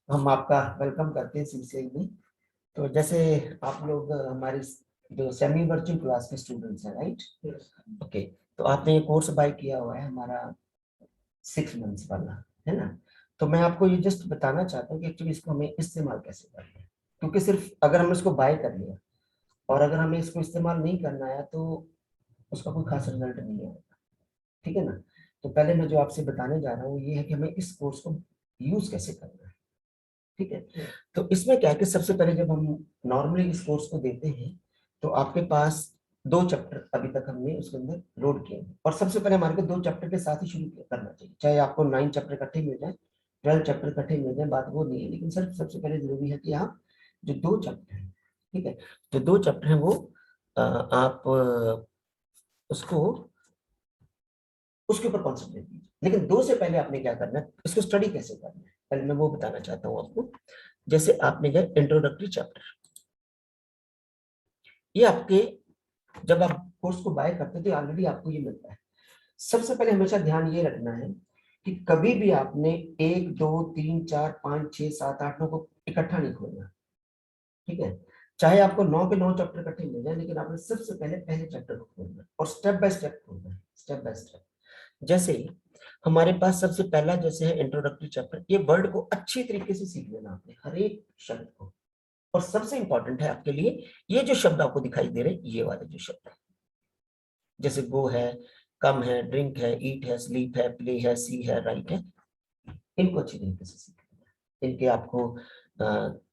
हम आपका वेलकम करते हैं सीसीआई में। तो जैसे आप लोग हमारी जो सेमी वर्चुअल क्लास के स्टूडेंट्स हैं, राइट? ओके। तो आपने ये कोर्स बाय किया हुआ है हमारा 6 मंथ्स वाला, है ना? तो मैं आपको ये जस्ट बताना चाहता हूँ कि एक्चुअली इसको हमें इस्तेमाल कैसे करना है, क्योंकि सिर्फ अगर हम इसको बाय कर लिया और अगर हमें इसको इस्तेमाल नहीं करना है तो उसका कोई खास रिजल्ट नहीं आएगा। ठीक है ना? तो पहले मैं जो आपसे बताने जा रहा हूँ ये है कि हमें इस कोर्स को यूज कैसे करना है। ठीक है? तो इसमें क्या है कि सबसे पहले जब हम नॉर्मली इस कोर्स को देते हैं तो आपके पास 2 चैप्टर अभी तक हमने उसके अंदर लोड किए हैं, और सबसे पहले हमारे को 2 चैप्टर के साथ ही शुरू करना चाहिए। चाहे आपको 9 चैप्टर इकट्ठे मिल जाए, 12 चैप्टर इकट्ठे मिल जाए, बात वो नहीं है, लेकिन सर सबसे पहले जरूरी है कि आप जो 2 चैप्टर है, ठीक है, जो 2 चैप्टर है वो आप उसको उसके ऊपर कॉन्सेंट्रेट कीजिए। लेकिन 2 से पहले आपने क्या करना है, इसको स्टडी कैसे करना है, पहले मैं वो बताना चाहता हूँ आपको। जैसे आपने गए इंट्रोडक्टरी चैप्टर, ये आपके जब आप कोर्स को बाय करते हैं तो ऑलरेडी आपको ये मिलता है। सबसे पहले हमेशा ध्यान ये रखना है कि कभी भी आपने 1 2 3 4 5 6 7 8 9 को इकट्ठा नहीं खोलना। ठीक है? चाहे आपको 9 के 9 चैप्टर इकट्ठे मिल जाए, लेकिन आपने सबसे पहले पहले चैप्टर को खोलना है और स्टेप बाय स्टेप खोलना है, स्टेप बाय स्टेप। जैसे हमारे पास सबसे पहला जैसे है इंट्रोडक्टरी चैप्टर, ये वर्ड को अच्छी तरीके से सीख लेना आपने, हर एक शब्द को। और सबसे इंपॉर्टेंट है आपके लिए ये जो शब्द आपको दिखाई दे रहे हैं, ये वाले जो शब्द है, जैसे गो है, कम है, ड्रिंक है, ईट है, स्लीप है, प्ले है, सी है, राइट है, इनको अच्छी तरीके से सीख लेना। इनके आपको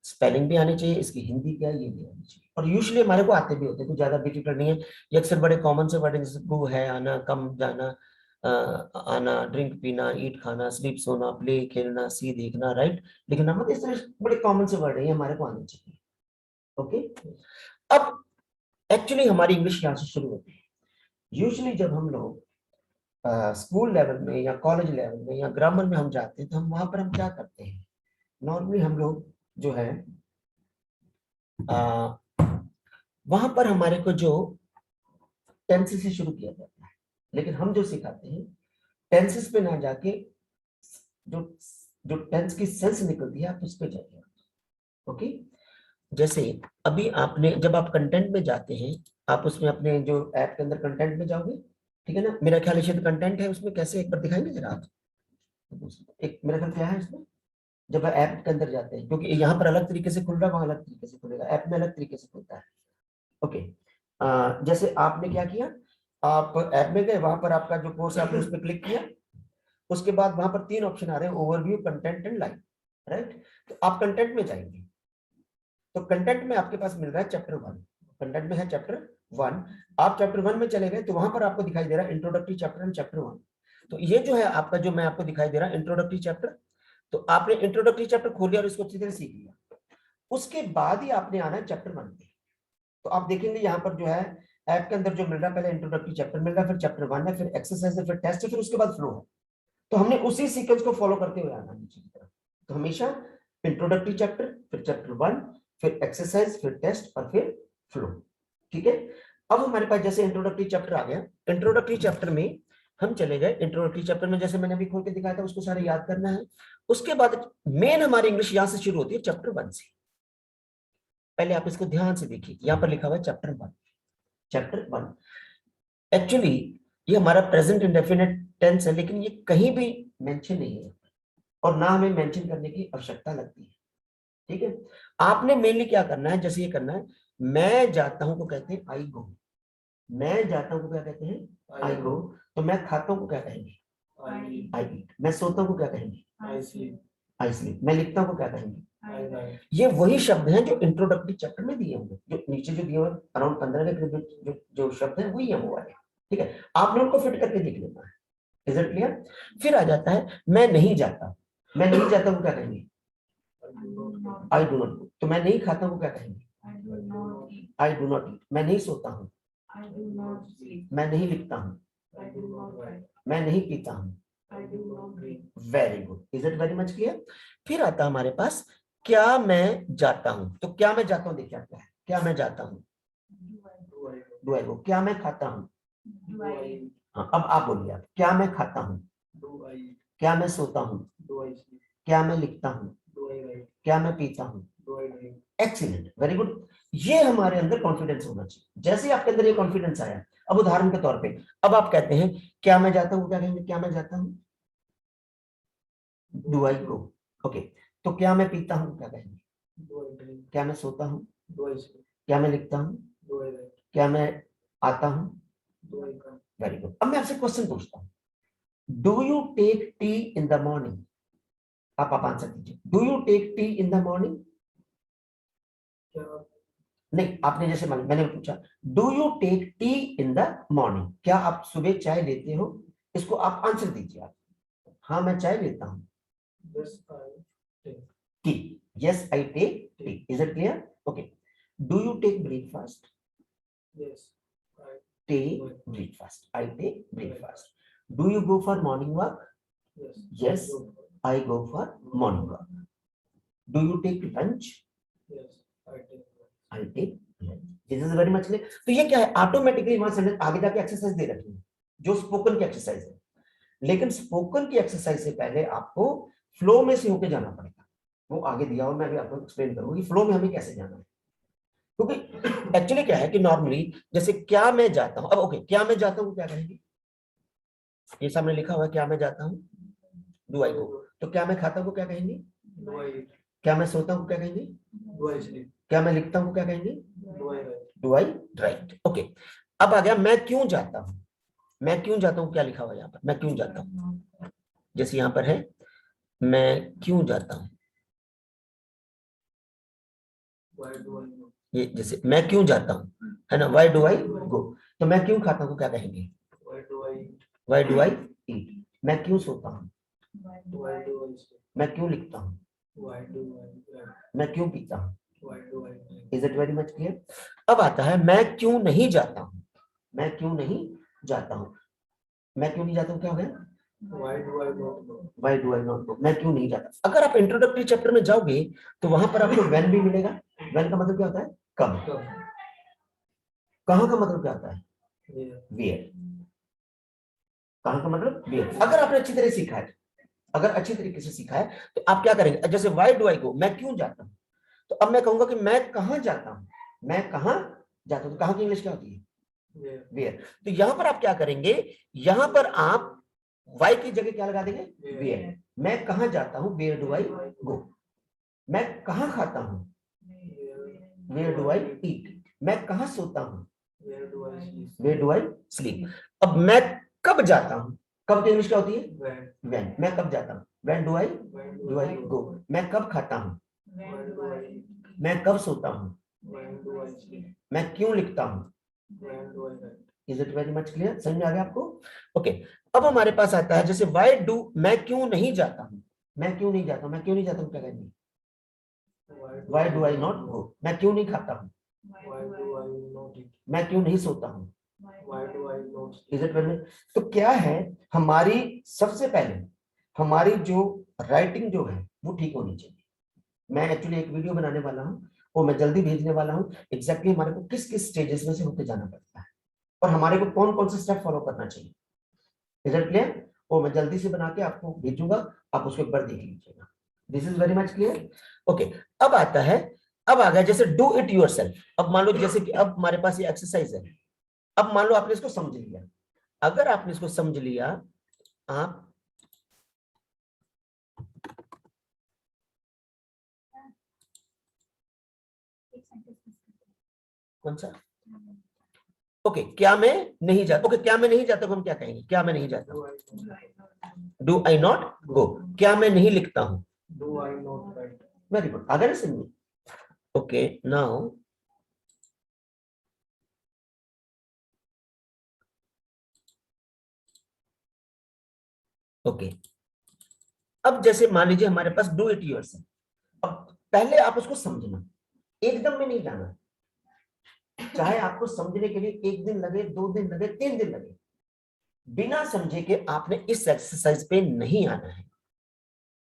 स्पेलिंग भी आनी चाहिए, इसकी हिंदी क्या है ये भी आनी चाहिए, और यूजुअली हमारे को आते भी होते हैं, कुछ ज्यादा डिफिकल्ट नहीं है। ये अक्सर बड़े कॉमन से वर्ड है, जैसे गो है, आना, कम, जाना, आना, ड्रिंक पीना, ईट खाना, स्लीप सोना, प्ले खेलना, सी देखना, राइट। लेकिन हम इस तरह बड़े कॉमन से वर्ड है, ये हमारे को आने चाहिए। ओके। अब एक्चुअली हमारी इंग्लिश यहाँ से शुरू होती है। यूजुअली जब हम लोग स्कूल लेवल में या कॉलेज लेवल में या ग्रामर में हम जाते हैं तो हम वहां पर हम क्या करते हैं, नॉर्मली हम लोग जो है वहां पर हमारे को जो टेंसेस से शुरू किया जाता है, लेकिन हम जो सिखाते हैं टेंसेस पे ना जाके जो जो टेंस की सेंस निकलती है आप उस पे जाइए। ओके। जैसे अभी आपने जब आप कंटेंट में जाते हैं, आप उसमें अपने जो ऐप के अंदर कंटेंट में जाओगे, ठीक है ना? मेरा ख्याल है शायद कंटेंट है उसमें, कैसे एक बार दिखाएंगे जरा आप। एक मेरा ख्याल क्या है इसमें, जब ऐप के अंदर जाते हैं, क्योंकि यहाँ पर अलग तरीके से खुल रहा है, वहां अलग तरीके से खुलेगा, ऐप में अलग तरीके से खुलता है। ओके। जैसे आपने क्या किया, आप ऐप में गए, वहां पर आपका जो कोर्स है आपने उस पर क्लिक किया, उसके बाद वहां पर 3 ऑप्शन आ रहे हैं, overview, content and live, right? तो आप कंटेंट में जाएंगे, तो कंटेंट में आपके पास मिल रहा है चैप्टर 1, कंटेंट में है चैप्टर 1। आप चैप्टर 1 में चले गए तो वहां पर आपको दिखाई दे रहा है इंट्रोडक्टरी चैप्टर एंड चैप्टर 1। तो ये जो है आपका, जो मैं आपको दिखाई दे रहा है इंट्रोडक्टरी चैप्टर, तो आपने इंट्रोडक्टरी चैप्टर खोल लिया और इसको अच्छी तरह सीख लिया। उसके बाद ही आपने आना है चैप्टर 1 पे। तो आप देखेंगे यहाँ पर जो है ऐप के अंदर जो मिल रहा है, पहले इंट्रोडक्टरी चैप्टर मिल रहा है, फिर चैप्टर 1 है, फिर एक्सरसाइज है, फिर टेस्ट है, फिर उसके बाद फ्लो है। तो हमने उसी सीक्वेंस को फॉलो करते हुए आना नीचे की तरफ। तो हमेशा इंट्रोडक्टरी चैप्टर, फिर चैप्टर 1, फिर एक्सरसाइज, फिर टेस्ट और फिर फ्लो। ठीक है? अब हमारे पास जैसे इंट्रोडक्टरी चैप्टर आ गया, इंट्रोडक्टरी चैप्टर में हम चले गए। इंट्रोडक्टरी चैप्टर में जैसे मैंने अभी खोल के दिखाया था, उसको सारे याद करना है। उसके बाद मेन हमारी इंग्लिश यहां से शुरू होती है चैप्टर 1 से। पहले आप इसको ध्यान से देखिए, यहां पर लिखा हुआ है चैप्टर 1। चैप्टर 1 एक्चुअली ये हमारा प्रेजेंट इंडेफिनिट टेंस है, लेकिन ये कहीं भी मेंशन नहीं है और ना हमें मेंशन करने की आवश्यकता लगती है। ठीक है? आपने मेनली क्या करना है, जैसे ये करना है, मैं जाता हूं को कहते हैं आई गो। मैं जाता हूं को क्या कहते हैं, आई गो। तो मैं खाता हूं को क्या कहेंगे, आई ईट। मैं सोता हूं को क्या कहेंगे, आई स्लीप। I sleep. मैं लिखता हूं को क्या कहेंगे, ये वही शब्द हैं जो इंट्रोडक्टरी चैप्टर में दिए होंगे, जो नीचे जो दिए हुए अराउंड 15 के जो शब्द हैं वही है वो वाले। ठीक है? आपने उनको फिट करके देख लेना है। Is it clear? फिर आ जाता है मैं नहीं जाता। मैं नहीं जाता हूं क्या कहेंगे, आई डू नॉट गो। तो मैं नहीं खाता हूं क्या कहेंगे, आई डू नॉट ईट। मैं नहीं सोता हूं, मैं नहीं लिखता हूं, मैं नहीं पीता हूं। Very good. Is it very much clear? फिर आता हमारे पास क्या मैं जाता हूं। तो क्या मैं जाता हूं देखिए क्या है, क्या मैं जाता हूं, डू आई गो। क्या मैं खाता हूं, हाँ अब आप बोलिए, आप क्या मैं खाता हूं, क्या मैं सोता हूं, क्या मैं लिखता हूं, क्या मैं पीता हूँ? Excellent, very good. ये हमारे अंदर कॉन्फिडेंस होना चाहिए। जैसे ही आपके अंदर ये कॉन्फिडेंस आया, अब उदाहरण के तौर पे अब आप कहते हैं क्या मैं जाता हूँ, क्या कहेंगे? क्या मैं जाता हूँ, डू आई गो। ओके, तो क्या मैं पीता हूँ, क्या कहेंगे? क्या मैं सोता हूँ? क्या मैं लिखता हूँ? क्या मैं आता हूँ? Very good. अब मैं आपसे क्वेश्चन पूछता हूँ, do you take tea in the morning? आप आंसर दीजिए। Do you take tea in the morning? नहीं, आपने जैसे मैंने पूछा do you take tea in the morning, क्या आप सुबह चाय लेते हो? इसको आप आंसर दीजिए। आप, हाँ मैं चाय लेता हूँ। Tea, yes I take tea. Is it clear? Okay, do you take breakfast? Take breakfast, I take breakfast. Do you go for morning walk? Yes I go for morning walk. Do you take lunch? I take lunch. This is very much clear. तो ये क्या है, automatically वहां से आगे जाके exercise दे रखी है जो स्पोकन की एक्सरसाइज है। लेकिन स्पोकन की एक्सरसाइज से पहले आपको फ्लो में से होके जाना पड़ेगा। वो आगे दिया और मैं भी आपको एक्सप्लेन करूंगी फ्लो में हमें कैसे जाना है। क्योंकि एक्चुअली क्या है कि नॉर्मली जैसे क्या मैं जाता हूं, अब ओके क्या मैं जाता हूं क्या कहेंगे? ये सामने लिखा हुआ है क्या मैं जाता हूं, डू आई गो। तो क्या मैं खाता हूं क्या कहेंगे? क्या मैं सोता हूं क्या कहेंगे? क्या मैं लिखता हूं क्या कहेंगे? Do I right. ओके, अब आ गया मैं क्यों जाता हूं। मैं क्यों जाता हूं क्या लिखा हुआ है यहाँ पर, मैं क्यों जाता हूं। जैसे यहाँ पर है मैं क्यों जाता हूं, ये जैसे मैं क्यों जाता हूं है ना, वाई डू आई गो। तो मैं क्यों खाता हूं क्या कहेंगे? वाई डू आई ईट। मैं क्यों सोता हूं? मैं क्यों लिखता हूं? मैं क्यों पीता हूं? Is it very much clear? अब आता है मैं क्यों नहीं जाता हूं। मैं क्यों नहीं जाता हूं, मैं क्यों नहीं जाता हूं क्या हो गया? Why do I not go? मैं क्यों नहीं जाता? अगर आप इंट्रोडक्टरी चैप्टर में जाओगे तो वहां पर आपको when भी मिलेगा। when का मतलब क्या होता है? कब। कहां का मतलब क्या होता है? where। कहां का मतलब where। अगर आपने अच्छी तरह सीखा है, अगर अच्छी तरीके से सीखा है तो आप क्या करेंगे? जैसे why do I go, मैं क्यों जाता हूं। तो अब मैं कहूंगा कि मैं कहां जाता हूं, मैं कहां जाता हूं। तो कहां की इंग्लिश क्या होती है? वेयर। तो यहां पर आप क्या करेंगे, यहां पर आप वाई की जगह क्या लगा देंगे? वेयर। मैं कहां जाता हूं, वेयर डू आई गो। मैं कहां खाता हूं, वेयर डू आई ईट। मैं कहां सोता हूं, वेयर डू आई स्लीप। अब मैं कब जाता हूं, कब की इंग्लिश क्या होती है? व्हेन। मैं कब जाता हूं, व्हेन डू आई गो। मैं कब खाता हूं, मैं कब सोता हूं, मैं क्यों लिखता हूं। Is it very much clear? समझ में आ गया आपको? ओके, अब हमारे पास आता है जैसे वाई डू, मैं क्यों नहीं जाता हूं। मैं क्यों नहीं जाता हूं, मैं क्यों नहीं जाता हूं क्या कहेंगे? Why do I not go. मैं क्यों नहीं खाता हूं, मैं क्यों नहीं सोता हूं। Is it very? तो क्या है, हमारी सबसे पहले हमारी जो राइटिंग जो है वो ठीक होनी चाहिए। मैं एक्चुअली एक वीडियो बनाने वाला हूं, वो मैं जल्दी भेजने वाला हूं। एग्जैक्टली हमारे को किस किस स्टेजेस में से होते जाना पड़ता है और हमारे को कौन कौन से स्टेप फॉलो करना चाहिए। Is it clear? वो मैं जल्दी से बना के आपको भेजूंगा, आप उसको एक बार देख लीजिएगा। This is very much clear. Okay, अब आता है, अब आ गया जैसे डू इट योरसेल्फ। अब मान लो जैसे कि अब हमारे पास ये एक्सरसाइज है। अब मान लो आपने इसको समझ लिया, अगर आपने इसको समझ लिया, आप कौन सा? ओके, क्या मैं नहीं जाता। ओके, क्या मैं नहीं जाता हम क्या कहेंगे? क्या मैं नहीं जाता, डू आई नॉट गो। क्या मैं नहीं लिखता हूं, वेरी गुड। अगर समझ, ओके नाउ ओके, अब जैसे मान लीजिए हमारे पास डू इट योरसेल्फ। अब पहले आप उसको समझना, एकदम में नहीं जाना। चाहे आपको समझने के लिए 1 दिन लगे, 2 दिन लगे, 3 दिन लगे, बिना समझे के आपने इस एक्सरसाइज पे नहीं आना है।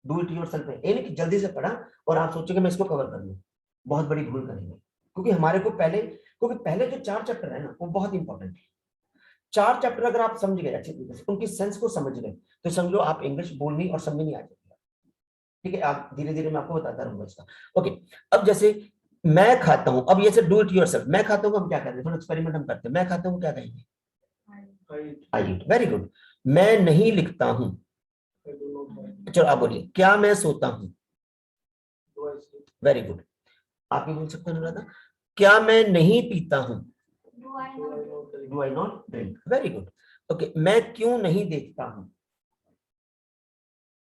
डू इट योरसेल्फ है, यानी कि जल्दी से पढ़ा और आप सोचेंगे मैं इसको कवर कर लूं, बहुत बड़ी भूल करेंगे। क्योंकि हमारे को पहले, क्योंकि पहले जो 4 चैप्टर है ना वो बहुत इंपॉर्टेंट है। 4 चैप्टर अगर आप समझ गए अच्छी तरीके से, उनकी सेंस को समझ गए, तो समझ लो आप इंग्लिश बोलनी और समझनी आ जाएगी। ठीक है, आप धीरे धीरे मैं आपको बताता रहूंगा इसका। ओके, अब जैसे मैं खाता हूं, अब ये से डू इट योरसेल्फ, मैं खाता हूं हम क्या करते हैं, थोड़ा एक्सपेरिमेंट हम करते हैं। मैं खाता हूं क्या कहेंगे, आई ईट, वेरी गुड। मैं नहीं लिखता हूं, चलो आप बोलिए, क्या मैं सोता हूं, वेरी गुड। आप भी बोल सकते हैं अनुराधा, क्या मैं नहीं पीता हूं, do I not drink, very good. Okay, मैं क्यों नहीं देखता हूं,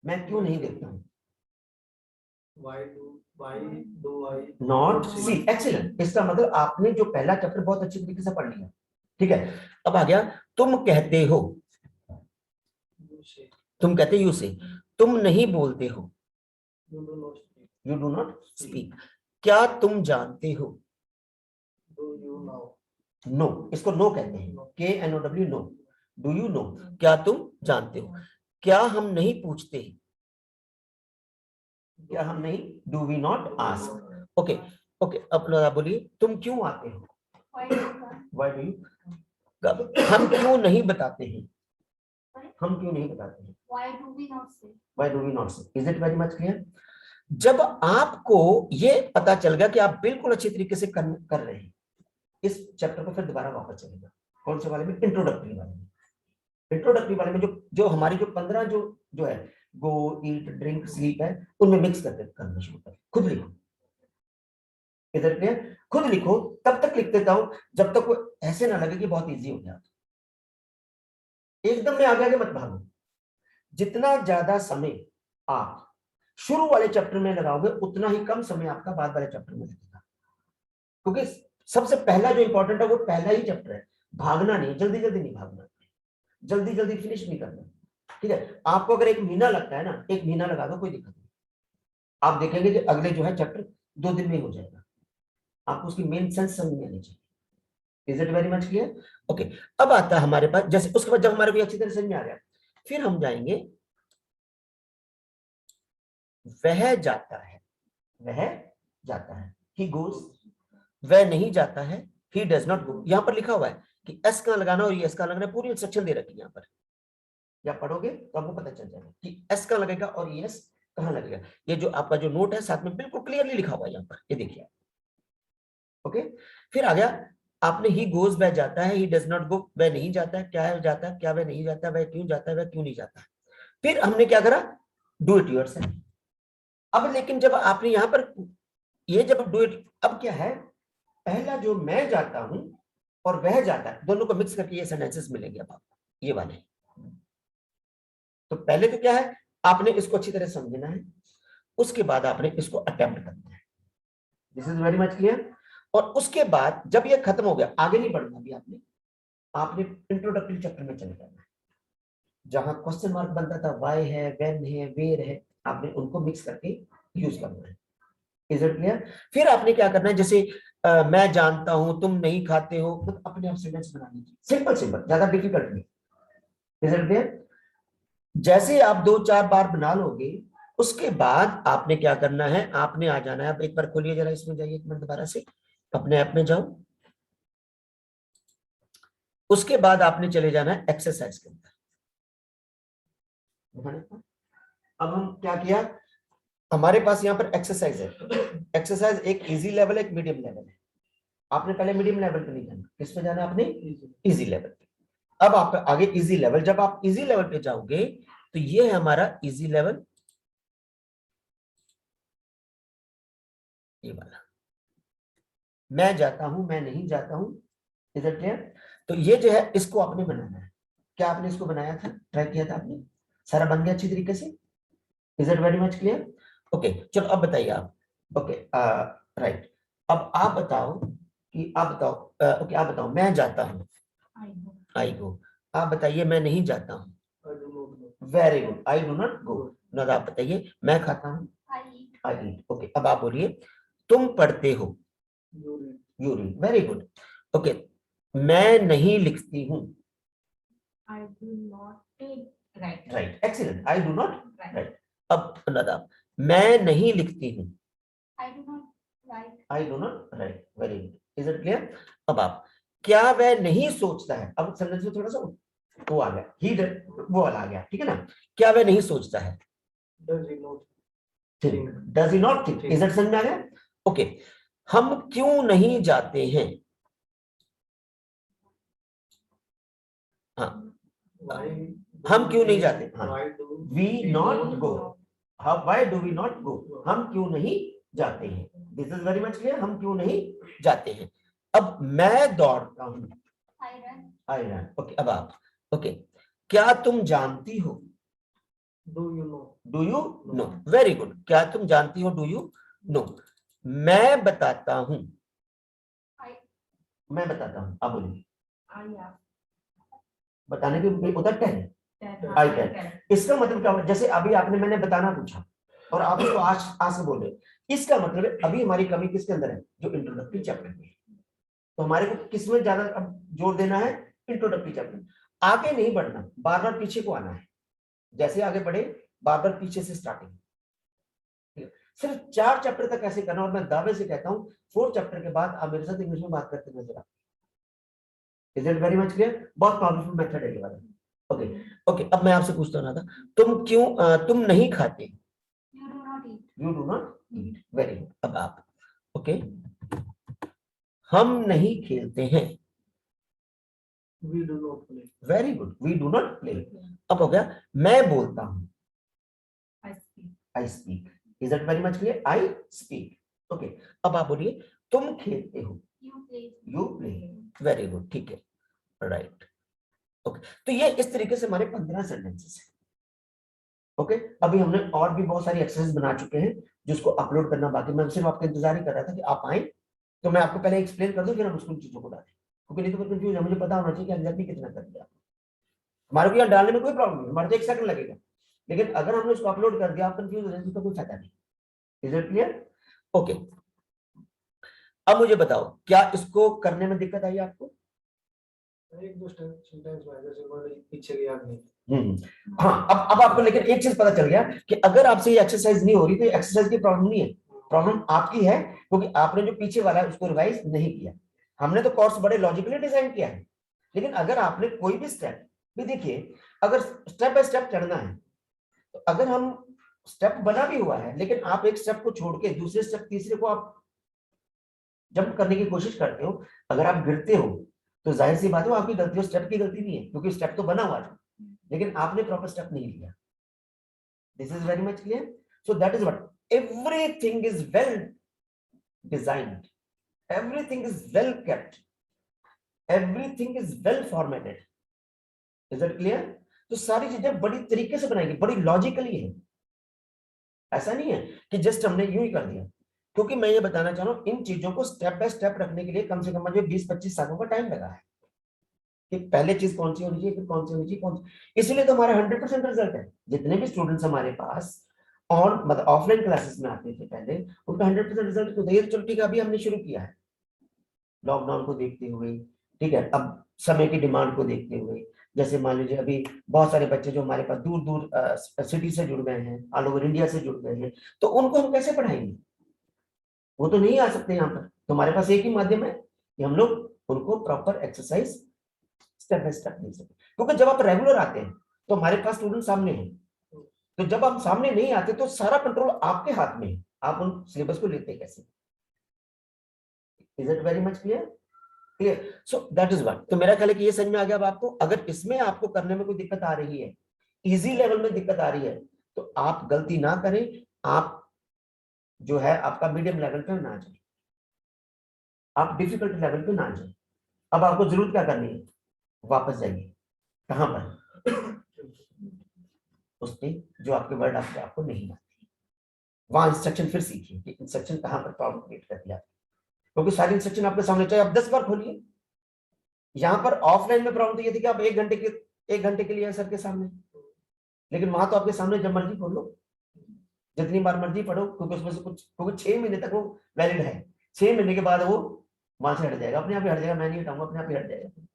मैं क्यों नहीं देखता हूं, why do I not see, excellent. इसका मतलब आपने जो पहला चैप्टर बहुत अच्छी तरीके से पढ़ लिया, ठीक है। अब आ गया तुम कहते हो, तुम कहते यू से, तुम नहीं बोलते हो, यू डू नॉट स्पीक। क्या तुम जानते हो, do you know नो, इसको नो कहते हैं, KNOW, know. Do you know, क्या तुम जानते हो। क्या हम नहीं पूछते, क्या हम नहीं, do we not ask. Okay okay, अब बोलिए तुम क्यों आते हो, व्हाई डू यू। हम क्यों नहीं बताते हैं, हम क्यों नहीं बताते हैं, Why do we not say? Why do we not say. Is it very much clear. जब आपको ये पता चल गया कि आप बिल्कुल अच्छी तरीके से कर रहे हैं, इस चैप्टर को फिर दोबारा वापस चलेगा। कौन से वाले में, इंट्रोडक्टरी वाले में। इंट्रोडक्टरी वाले में जो जो हमारी जो 15 जो है, गो ईट ड्रिंक स्लीप है, उनमें मिक्स करके करना शुरू करें। खुद लिखो, इधर पे खुद लिखो, तब तक लिख देता हूं जब तक वो ऐसे ना लगे कि बहुत इजी हो गया। एकदम में आगे आगे मत भागो। जितना ज्यादा समय आप शुरू वाले चैप्टर में लगाओगे, उतना ही कम समय आपका बाद वाले चैप्टर में लगेगा। क्योंकि सबसे पहला जो इंपॉर्टेंट है वो पहला ही चैप्टर है। भागना नहीं, जल्दी जल्दी नहीं भागना, जल्दी जल्दी फिनिश नहीं करना, ठीक है। आपको अगर 1 महीना लगता है ना, 1 महीना लगा दो, कोई दिक्कत नहीं। आप देखेंगे कि अगले जो है चैप्टर 2 दिन में हो जाएगा। आपको उसकी मेन सेंस समझ में आनी चाहिए। Is it very much clear. Okay, अब आता है हमारे पास, जैसे उसके बाद जब हमारे को अच्छी तरह समझ में आ गया, फिर हम जाएंगे वह जाता है, वह जाता है, ही गोज। वह नहीं जाता है, ही डज नॉट गो। यहां पर लिखा हुआ है कि एस कहां लगाना और एस कहां लगाना, पूरी इंस्ट्रक्शन दे रखी है यहां पर। या पढ़ोगे तो आपको पता चल जाएगा कि एस कहां लगेगा और एस कहां लगेगा। ये जो आपका जो नोट है साथ में बिल्कुल क्लियरली लिखा हुआ है यहां पर, ये देखिए। ओके, फिर आ गया आपने ही गोज, वह जाता है, ही डज नॉट गो, वह नहीं जाता है, क्या है जाता है, क्या वह नहीं जाता, वह क्यों जाता है, वह क्यों नहीं जाता। फिर हमने क्या करा, डू इट योरसेल्फ। अब लेकिन जब आपने यहां पर ये जब डू इट, अब क्या है, पहला जो मैं जाता हूं और वह जाता है, दोनों को मिक्स करके ये सेंटेंसेस मिलेंगे अब आपको, ये वाले। तो पहले तो क्या है, आपने इसको अच्छी तरह समझना है, उसके बाद आपने इसको अटेम्प्ट करना है। This is very much clear. और उसके बाद जब ये खत्म हो गया, आगे नहीं बढ़ना भी आपने, आपने इंट्रोडक्टरी चैप्टर में चले जाना है। जहां क्वेश्चन मार्क बनता था, वाई है, व्हेन है, वेयर है, आपने उनको मिक्स करके यूज करना है। Is it clear. फिर आपने क्या करना है, जैसे मैं जानता हूं, तुम नहीं खाते हो, तो अपने आप सेंटेंस बना लीजिए, सिंपल सिंपल, ज्यादा डिफिकल्ट नहीं। Is it clear. जैसे आप 2-4 बार बना लोगे, उसके बाद आपने क्या करना है, आपने आ जाना है। आप एक बार खोलिए जरा, इसमें जाइए एक मिनट, दोबारा से अपने ऐप में जाओ। उसके बाद आपने चले जाना है एक्सरसाइज के अंदर। अब हम क्या किया, हमारे पास यहाँ पर एक्सरसाइज है। एक्सरसाइज एक इजी लेवल है, एक मीडियम लेवल है। आपने पहले मीडियम लेवल पे नहीं जाना, किस पे जाना है आपने, इजी लेवल पे। अब आप आगे इजी लेवल, जब आप इजी लेवल पे जाओगे तो ये है हमारा इजी लेवल, ये वाला। मैं जाता हूं, मैं नहीं जाता हूं, इज इट क्लियर। तो ये जो है इसको आपने बनाना है। क्या आपने इसको बनाया था, ट्राई किया था आपने, सारा बन गया अच्छी तरीके से। Is it very much clear. Okay, चलो अब बताइए आप। ओके राइट, अब आप बताओ कि आप बताओ, ओके आप बताओ, मैं जाता हूं, आई गो। आप बताइए, मैं नहीं जाता हूं, very good, I do not गो। ना आप बताइए, मैं खाता हूं, आई ईट। ओके, अब आप बोलिए, तुम पढ़ते हो, you read, very good. Okay, मैं नहीं लिखती हूँ, I do not write. Right, excellent, I do not right. अब नदाब, मैं नहीं लिखती हूँ, I do not write. I do not right, very good. Is it clear. अब आप, क्या वह नहीं सोचता है, अब सेंटेंस में थोड़ा सा वो आ गया, ही वो वाला आ गया, ठीक है ना। क्या वह नहीं सोचता है, does he not think, does he not think, is it समझ में आ गया? ओके, हम क्यों नहीं जाते हैं? हाँ, Why हम क्यों नहीं जाते? हाँ, Why do we we not don't go, why do we not go, हम क्यों नहीं जाते हैं? This is very much clear, हम क्यों नहीं जाते हैं। अब मैं दौड़ता हूं, I run. I run, okay, अब आप, ओके, क्या तुम जानती हो? Do you know? Do you no, very good, क्या तुम जानती हो, डू यू नो। मैं बताता हूं, I मैं बताता हूं, आप बोलिए। yeah. बताने की होता टेल, That आई टेल। इसका मतलब क्या हुआ? जैसे अभी आपने, मैंने बताना पूछा और आप उसको आज से बोल रहे हो, इसका मतलब है अभी हमारी कमी किसके अंदर है? जो इंट्रोडक्टरी चैप्टर में है। तो हमारे को किसमें ज्यादा अब जोर देना है? Introductory chapter. आगे नहीं बढ़ना, बार बार पीछे को आना है। जैसे आगे बढ़े बार बार पीछे से स्टार्टिंग। सिर्फ 4 चैप्टर तक ऐसे करना, और मैं दावे से कहता हूं 4 चैप्टर के बाद आप मेरे साथ इंग्लिश में बात करते नजर आते। Is it very much clear? बहुत पावरफुल मेथड है ये वाला। ओके ओके, अब मैं आपसे पूछता हूं ना, तुम नहीं खाते? You do not eat. You do not eat, very good. अब आप, ओके, हम नहीं खेलते हैं, We do not play. Very good, we do not play. अब हो गया, मैं बोलता हूं, I speak. I speak, is it very much clear? I speak. Okay, अब आप बोलिए, तुम खेलते हो, You play. You play, very good, ठीक है, राइट। ओके, तो ये इस तरीके से हमारे 15 सेंटेंसेस हैं। ओके, अभी हमने और भी बहुत सारी एक्सरसाइज बना चुके हैं जिसको अपलोड करना बाकी। मैं सिर्फ आपका इंतजार ही कर रहा था कि आप आए तो मैं आपको पहले एक्सप्लेन कर दूं, फिर हम उसको चीजों को डालें, क्योंकि नहीं तो फिर कंफ्यूज है। मुझे पता होना चाहिए कि एग्जैक्टली कितना कर दिया। हमारे को यहाँ डालने में कोई प्रॉब्लम नहीं, हमारे तो 1 सेकंड लगेगा, लेकिन अगर हमने उसको अपलोड कर दिया, आप कंफ्यूज हो जाए तो कोई फायदा नहीं। Is it clear? ओके, अब मुझे बताओ, क्या इसको करने में दिक्कत आई आपको? एक दो सेंटेंस में जैसे वर्ड पीछे के याद नहीं। हाँ, अब आपको लेकिन एक चीज पता चल गया कि अगर आपसे ये एक्सरसाइज नहीं हो रही तो एक्सरसाइज की प्रॉब्लम नहीं है, प्रॉब्लम आपकी है, क्योंकि आपने जो पीछे वाला है उसको रिवाइज नहीं किया। हमने तो कोर्स बड़े लॉजिकली डिजाइन किया है, लेकिन अगर आपने कोई भी स्टेप भी, देखिए, अगर स्टेप बाय स्टेप चढ़ना है तो अगर हम स्टेप बना भी हुआ है, लेकिन आप एक स्टेप को छोड़ के दूसरे स्टेप तीसरे को आप जंप करने की कोशिश करते हो, अगर आप गिरते हो तो जाहिर सी बात है वो आपकी गलती हो, स्टेप की गलती नहीं है, क्योंकि स्टेप तो बना हुआ था, लेकिन आपने प्रॉपर स्टेप नहीं लिया। This is very much clear? So that is what, everything is well designed, everything is well kept, everything is well formatted. is that clear? तो सारी चीजें बड़ी तरीके से बनाएंगे, बड़ी लॉजिकली है। ऐसा नहीं है कि जस्ट हमने यूं ही कर दिया, क्योंकि मैं ये बताना चाह रहा हूं इन चीजों को स्टेप बाय स्टेप रखने के लिए कम से कम मुझे 20-25 सालों का टाइम लगा है कि पहले चीज कौन सी होनी चाहिए, फिर कौन सी होनी चाहिए, कौन सी। इसलिए तो हमारा 100% रिजल्ट है। जितने भी स्टूडेंट्स हमारे पास और मतलब ऑफलाइन क्लासेस में आते थे पहले, उनका 100% रिजल्ट तो चलो ठीक है, अभी हमने शुरू किया है लॉकडाउन को देखते हुए, ठीक है, अब समय की डिमांड को देखते हुए। जैसे मान लीजिए अभी बहुत सारे बच्चे जो हमारे पास दूर दूर सिटी से जुड़ गए हैं, ऑल ओवर इंडिया से जुड़ गए हैं, तो उनको हम कैसे पढ़ाएंगे? वो तो नहीं आ सकते यहाँ पर, तो हमारे पास एक ही माध्यम है कि हम लोग उनको proper exercise step by step दे सके। क्योंकि जब आप रेगुलर आते हैं तो हमारे पास स्टूडेंट सामने हैं, तो जब आप सामने नहीं आते तो सारा कंट्रोल आपके हाथ में है, आप उन सिलेबस को लेते कैसे। Is it very much clear? Clear? So that is what, तो मेरा ख्याल है कि ये समझ में आ गया अब आपको। अगर इसमें आपको करने में कोई दिक्कत आ रही है, इजी लेवल में दिक्कत आ रही है, तो आप गलती ना करें, आप जो है आपका मीडियम लेवल पे ना जाए, आप डिफिकल्ट लेवल पे ना जाए। अब आपको जरूरत क्या करनी है? वापस जाइए, कहां पर? उस पे जो आपके वर्ड आपको नहीं आते, वहां इंस्ट्रक्शन फिर सीखिए कि इंस्ट्रक्शन कहां पर प्रॉब्लम क्रिएट कर दिया, क्योंकि सारी इंस्ट्रक्शन आपके सामने, चाहे आप 10 बार खोलिए। यहाँ पर ऑफलाइन में प्रॉब्लम तो ये थी कि आप 1 घंटे के लिए सर के सामने, लेकिन वहां तो आपके सामने जब मर्जी खोल लो, जितनी बार मर्जी पढ़ो, क्योंकि उसमें से कुछ, क्योंकि 6 महीने तक वो वैलिड है, 6 महीने के बाद वो वहां से हट जाएगा, अपने आप ही हट जाएगा, मैं नहीं हटाऊंगा, अपने आप ही हट जाएगा।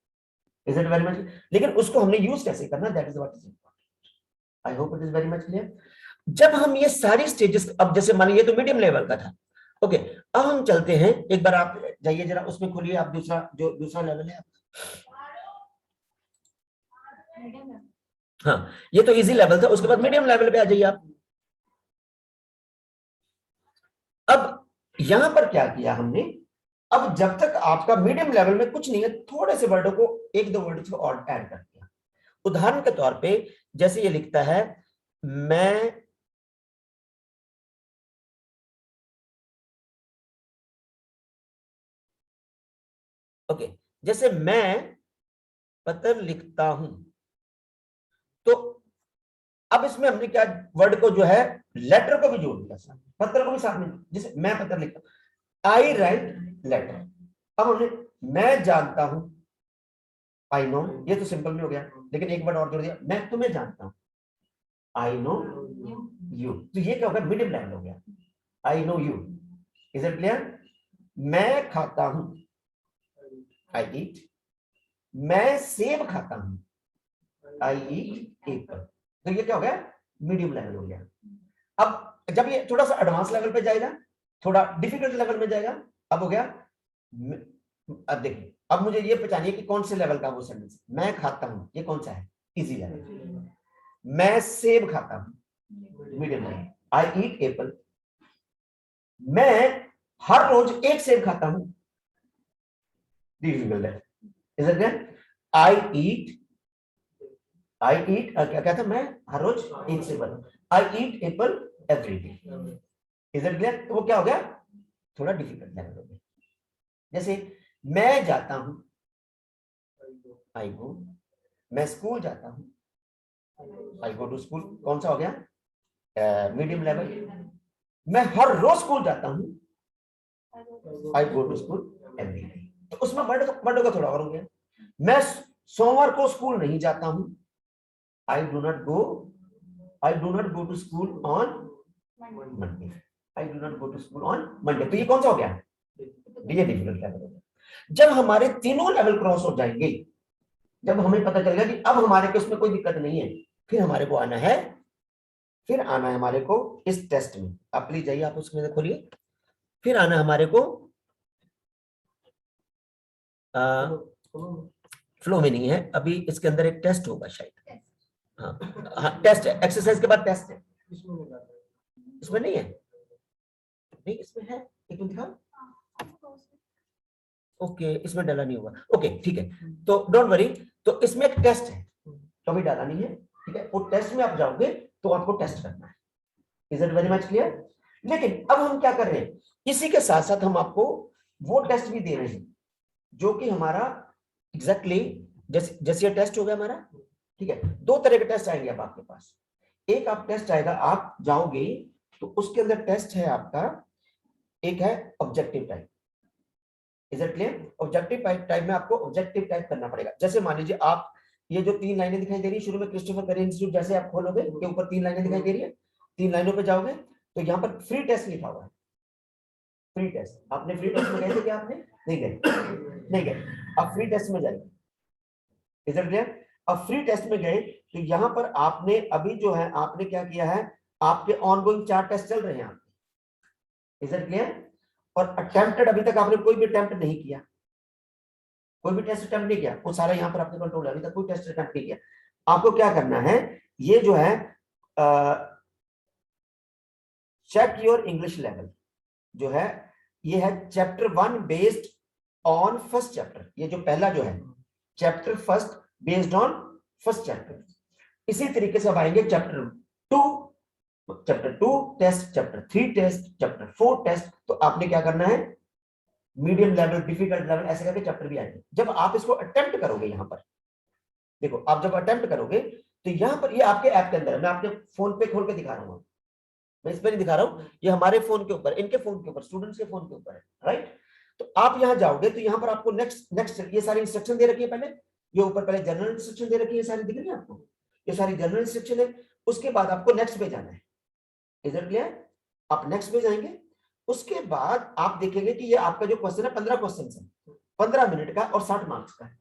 Is it very much? लेकिन उसको हमने यूज कैसे करना, that is what is important. I hope it is very much clear. जब हम ये सारी स्टेजेस, अब जैसे मान लीजिए तो मीडियम लेवल का था, ओके, अब हम चलते हैं, एक बार आप जाइए जरा उसमें खोलिए, आप दूसरा लेवल है। हाँ, ये तो इजी लेवल था, उसके बाद मीडियम लेवल पे आ जाइए आप। यहां पर क्या किया हमने, अब जब तक आपका मीडियम लेवल में कुछ नहीं है, थोड़े से वर्डों को, एक दो वर्ड को और ऐड कर दिया। उदाहरण के तौर पे जैसे ये लिखता है, मैं ओके, जैसे मैं पत्र लिखता हूं, तो अब इसमें हमने क्या, वर्ड को जो है, लेटर को भी जोड़ दिया, पत्र को भी साथ में, जैसे मैं पत्र लिखता हूं, आई राइट लेटर। अब हमने मैं जानता हूं, आई नो, ये तो सिंपल में हो गया, लेकिन एक वर्ड और जोड़ दिया, मैं तुम्हें जानता हूं, आई नो यू। तो ये क्या होगा, मीडियम लेवल हो गया, I know you. Is it clear? मैं खाता हूं, आई ईट। मैं सेब खाता हूं, आई ईट एप्पल। तो ये क्या हो गया, मीडियम लेवल हो गया। अब जब ये थोड़ा सा एडवांस लेवल पे जाएगा, थोड़ा डिफिकल्ट लेवल में जाएगा, अब हो गया, अब देखिए, अब मुझे ये पहचानिए कि कौन से लेवल का वो सेंटेंस। मैं खाता हूं, ये कौन सा है, इजी लेवल। मैं सेब खाता हूं, medium level. I eat apple. मैं हर रोज एक सेब खाता हूं, difficult level. Is it clear? I eat क्या था, मैं हर रोज एक सेब खाता हूं, I eat apple every day. Is it clear? तो वो क्या हो गया, थोड़ा डिफिकल्ट लेवल हो गया। जैसे मैं जाता हूं, आई गो। मैं स्कूल जाता हूं, आई गो टू स्कूल। कौन सा हो गया, मीडियम लेवल। मैं हर रोज स्कूल जाता हूं, I go to school every day. तो उसमें वर्ड का थोड़ा और हो गया। मैं सोमवार को स्कूल नहीं जाता हूं, I do not go to school on Monday. I do not go to school on Monday. तो ये कौन सा हो गया, ये डिफिकल्ट लेवल हो गया। जब हमारे तीनों लेवल क्रॉस हो जाएंगे, जब हमें पता चलेगा कि अब हमारे को इसमें कोई दिक्कत नहीं है, फिर हमारे को आना है, हमारे को इस टेस्ट में। आप प्लीज जाइए, आप उसमें खोलिए। फिर आना हमारे को फ्लो में नहीं है अभी, इसके अंदर एक टेस्ट होगा शायद। हाँ टेस्ट है, एक्सरसाइज के बाद टेस्ट है। इसमें नहीं है, नहीं इसमें है, एक मिनट दिखाओ। ओके, इसमें डाला नहीं होगा, ओके ठीक है, तो डोंट वरी। तो इसमें एक टेस्ट है, तो अभी डाला नहीं है, ठीक है। वो टेस्ट में आप जाओगे तो आपको टेस्ट करना है। Is it very much clear? लेकिन अब हम क्या कर रहे हैं, इसी के साथ साथ हम आपको वो टेस्ट भी दे रहे हैं जो कि हमारा एग्जैक्टली जैसे ये टेस्ट हो गया हमारा, ठीक है। दो तरह के टेस्ट आएंगे अब आपके पास। एक आप टेस्ट आएगा, आप जाओगे तो उसके अंदर टेस्ट है आपका, एक है objective type. Is it clear? Objective type में आपको ऑब्जेक्टिव टाइप करना पड़ेगा। जैसे मान लीजिए आप, ये जो 3 लाइनें दिखाई दे रही है शुरू में, क्रिस्टोफर करें इंस्टीट्यूट, जैसे आप खोलोगे के ऊपर 3 लाइनें दिखाई दे रही है, 3 लाइनों पे जाओगे तो यहाँ पर फ्री टेस्ट लिखा हुआ है। फ्री टेस्ट, आपने फ्री टेस्ट में गए थे क्या? आपने नहीं गए। अब फ्री टेस्ट में जाइए। Is it clear? अब फ्री टेस्ट में गए तो यहाँ पर आपने अभी जो है, आपने क्या किया है, आपके ऑनगोइंग 4 टेस्ट चल रहे हैं आपके। Is it clear? और अटेम्प्टेड, अभी तक आपने कोई भी अटेम्प्ट नहीं किया, कोई भी टेस्ट अटेम्प्ट नहीं किया, वो सारा यहाँ पर आपने कंट्रोल है, अभी तक कोई टेस्ट अटेम्प्ट नहीं किया। आपको क्या करना है, ये जो है चेक योर इंग्लिश लेवल, जो है ये है chapter 1 based on first chapter. ये जो पहला जो है chapter first based on first chapter. इसी तरीके से अब आएंगे chapter 2 test, chapter 3 test, chapter 4 test. तो आपने क्या करना है, मीडियम लेवल, डिफिकल्ट लेवल, ऐसे करके चैप्टर भी आएंगे। जब आप इसको अटेम्प्ट करोगे, यहां पर देखो, आप जब अटेम्प्ट करोगे तो यहां पर ये आपके ऐप के अंदर है, मैं आपके फोन पे खोल के दिखा रहा हूं, मैं इस पे नहीं दिखा रहा हूं, ये हमारे फोन के ऊपर, इनके फोन के ऊपर, स्टूडेंट्स के फोन के ऊपर है, राइट। तो आप यहां जाओगे तो यहां पर आपको नेक्स्ट ये सारी इंस्ट्रक्शन दे रखी है। पहले ये ऊपर पहले जनरल इंस्ट्रक्शन दे रखी है, सारी दिख रही है आपको, ये सारी जनरल इंस्ट्रक्शन है। उसके बाद आपको नेक्स्ट पे जाना है। Is it clear? आप नेक्स्ट पे जाएंगे, उसके बाद आप देखेंगे कि ये आपका जो क्वेश्चन है 15 क्वेश्चन है, 15 मिनट का और 60 मार्क्स का है,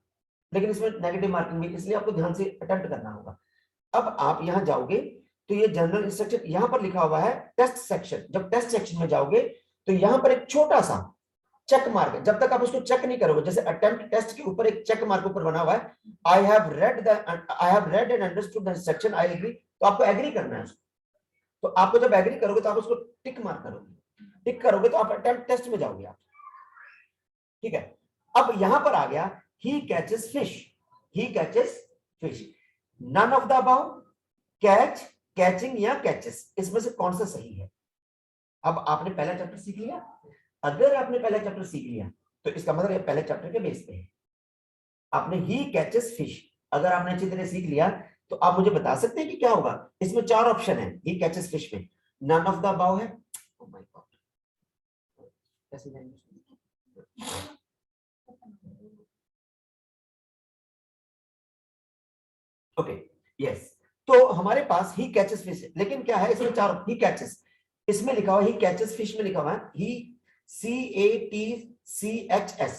लेकिन इसमें नेगेटिव मार्किंग भी, इसलिए आपको ध्यान से अटेम्प्ट करना होगा। अब आप यहां जाओगे तो ये जनरल इंस्ट्रक्शन, यहां पर लिखा हुआ है टेस्ट सेक्शन। जब टेस्ट सेक्शन में जाओगे तो यहां पर एक छोटा सा चेक मार्क है, जब तक आप उसको चेक नहीं करोगे, जैसे अटेम्प्ट टेस्ट के ऊपर एक चेक मार्क ऊपर बना हुआ है, I have read and understood the instruction, I agree, तो आपको एग्री करना है उसको। तो आपको जब एग्री करोगे तो आप उसको टिक मार्क करोगे। टिक करोगे तो आप अटेम्प्ट टेस्ट में जाओगे आप, ठीक है। अब यहां पर आ गया he catches fish, he catches fish, none of the above, catch, catching या कैचेस, इसमें से कौन सा सही है? अब आपने पहला चैप्टर सीख लिया, अगर आपने पहला चैप्टर सीख लिया तो इसका मतलब ये पहले चैप्टर के बेस पे है। आपने ही कैचेस फिश अगर आपने अच्छी तरह सीख लिया तो आप मुझे बता सकते हैं कि क्या होगा? इसमें 4 ऑप्शन है ही कैचेस फिश में, नन ऑफ द अबव है, ओह माय गॉड कैसी लैंग्वेज, ओके यस, तो हमारे पास ही कैचेस फिश है, लेकिन क्या है इसमें 4 ही कैचेस, इसमें लिखा हुआ ही कैचेस फिश में लिखा हुआ है ही CATCHS,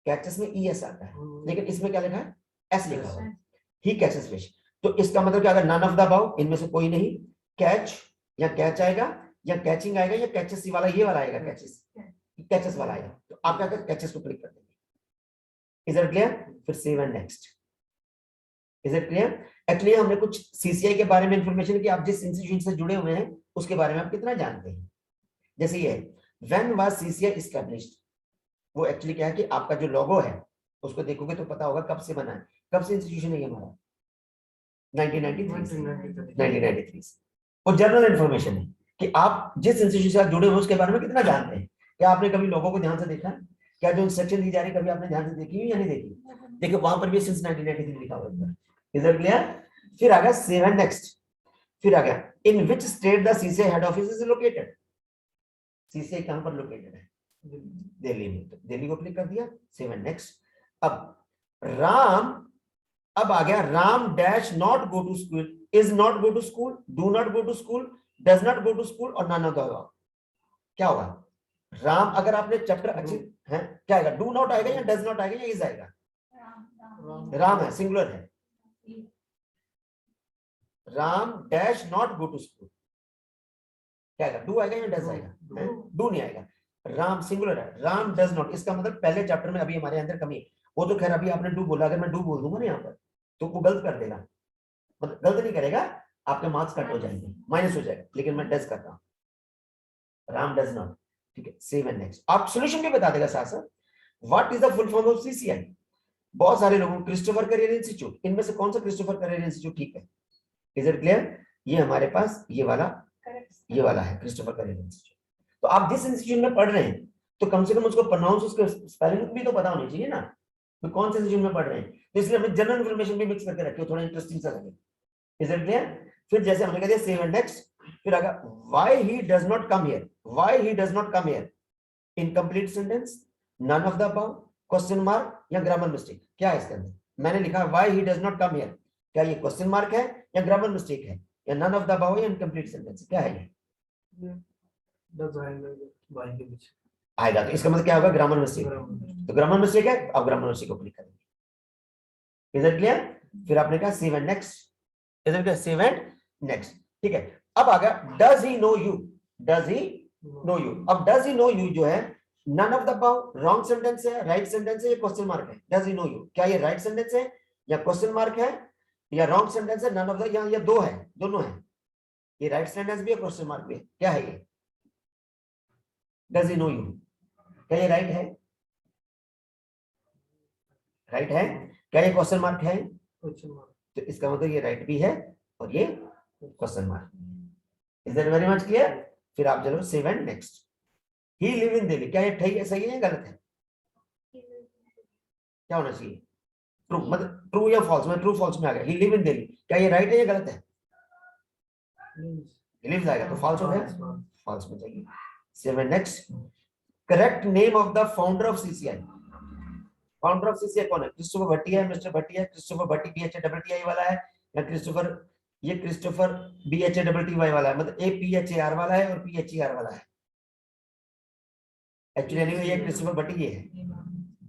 कैचेस में ES आता है, लेकिन इसमें क्या लिखा है? S लिखा हुआ है, ही कैचेस फिश। तो इसका मतलब क्या, अगर नन ऑफ द अबव, इनमें से कोई नहीं, कैच या कैच आएगा या कैचिंग आएगा या कैचेस वाला, ये वाला आएगा, कैचेस, कैचेस वाला आएगा, तो आप क्या कर कैचेस को क्लिक कर देंगे। Is it clear? फिर save and next. Is it clear? Actually हमने कुछ CCI के बारे में इंफॉर्मेशन कि आप जिस इंस्टीट्यूशन से जुड़े हुए हैं उसके बारे में आप कितना जानते हैं। जैसे ये व्हेन वाज CCI एस्टैब्लिश्ड, वो एक्चुअली क्या है कि आपका जो लोगो है उसको देखोगे तो पता होगा कब से बना है, कब से इंस्टीट्यूशन है ये हमारा, 1993 से। और जनरल इंफॉर्मेशन है कि आप जिस इंस्टीट्यूशन से जुड़े हुए उसके बारे में कितना जानते हैं। क्या आपने कभी लोगों को ध्यान से देखा? क्या जो इंस्ट्रक्शन दी जा रही है कभी आपने ध्यान से देखी हुई या नहीं देखी? देखिए वहां पर भी सिंस 1993 लिखा हुआ है। Is it clear? फिर आ गया सेव एंड नेक्स्ट, फिर आ गया in which state the CCI head office is located. CCI कहां पर लोकेटेड है? दिल्ली में, तो दिल्ली को क्लिक कर दिया, सेव एंड नेक्स्ट। अब राम, अब आ गया Ram dash not go to school, is not go to school, do not go to school, does not go to school और नन ऑफ द अबव। क्या होगा? राम, अगर आपने चैप्टर अच्छी है, क्या आएगा? डू नॉट आएगा या डज नॉट आएगा या इज आएगा? राम है, सिंगुलर है, Ram dash not go to school, क्या आएगा? डू आएगा या डज आएगा? डू नहीं आएगा, राम सिंगुलर है, राम डज नॉट, इसका मतलब पहले चैप्टर में अभी हमारे अंदर कमी है। वो तो खैर अभी आपने डू बोला, अगर मैं डू बोल दूंगा ना यहाँ पर तो वो गलत कर देगा, मतलब गलत नहीं करेगा, आपके मार्क्स कट हो जाएंगे, माइनस हो जाएगा, लेकिन मैं डज करता हूँ, राम डज नॉट, ठीक है। Save and next. आप सॉल्यूशन भी बता देगा साथ साथ। What is the full form of CCI? बहुत सारे लोगों, क्रिस्टोफर करियर इंस्टीट्यूट, इनमें से कौन सा क्रिस्टोफर करियर इंस्टीट्यूट ठीक है? Is it clear? ये हमारे पास ये वाला है क्रिस्टोफर करियर इंस्टीट्यूट। तो आप जिस इंस्टीट्यूट में पढ़ रहे हैं तो कम से कम उसको प्रोनाउंस, उसके स्पेलिंग भी तो पता होनी चाहिए ना, तो कौन से इंस्टीट्यूट में पढ़ रहे हैं, तो इसलिए हमने जनरल इंफॉर्मेशन भी मिक्स करके रखी हो, थोड़ा इंटरेस्टिंग सा लगे। Is it clear? फिर जैसे हमने कह दिया सेव एंड नेक्स्ट, फिर आगे why he does not come here, why he does not come here, incomplete sentence, none of the above, question mark या ग्रामर मिस्टेक, क्या है इसके अंदर? मैंने लिखा why he does not come here, क्या ये क्वेश्चन मार्क है या ग्रामर मिस्टेक है या नन ऑफ द अबव या इनकम्प्लीट सेंटेंस, क्या है ये? आएगा, तो इसका मतलब क्या होगा? Grammar mistake. तो ग्रामर मिस्टेक है, अब ग्रामर मिस्टेक को क्लिक करेंगे। Is it clear? फिर आपने कहा save and next, is it clear? Save and next, ठीक है। अब आ गया does he know you, does he know you. अब डज ही नो यू जो है, none of the above, wrong sentence है, राइट सेंटेंस है या क्वेश्चन मार्क है? डज ही नो यू, क्या ये राइट सेंटेंस है या क्वेश्चन मार्क है या रॉन्ग सेंटेंस है? नन ऑफ द, या दो है, दोनों है, ये राइट सेंटेंस भी है क्वेश्चन मार्क भी है, क्या है ये? डज ही नो यू, क्या ये राइट है? राइट है। क्या ये क्वेश्चन मार्क है? तो इसका मतलब ये राइट भी है और ये question mark. Is that very much clear? फिर आप चलो save and next. He live in Delhi, क्या ये ठीक है, सही है या गलत है? क्या होना चाहिए? ट्रू, मतलब ट्रू या फॉल्स, में ट्रू फॉल्स में आ गया। ही लिव इन दिल्ली, क्या ये राइट है या गलत है? लिव्स आएगा तो फॉल्स हो गया, फॉल्स में जाइए। Save and next. Correct name of the founder of CCI, founder of CCI कौन है? क्रिस्टोफर भट्टी है, मिस्टर भट्टी है, क्रिस्टोफर भट्टी BHATTI वाला है या क्रिस्टोफर, ये क्रिस्टोफर BHATTY वाला है, मतलब APHAR वाला है और PHER वाला है। एक्चुअली ये क्रिस्टोफर भट्टी ये है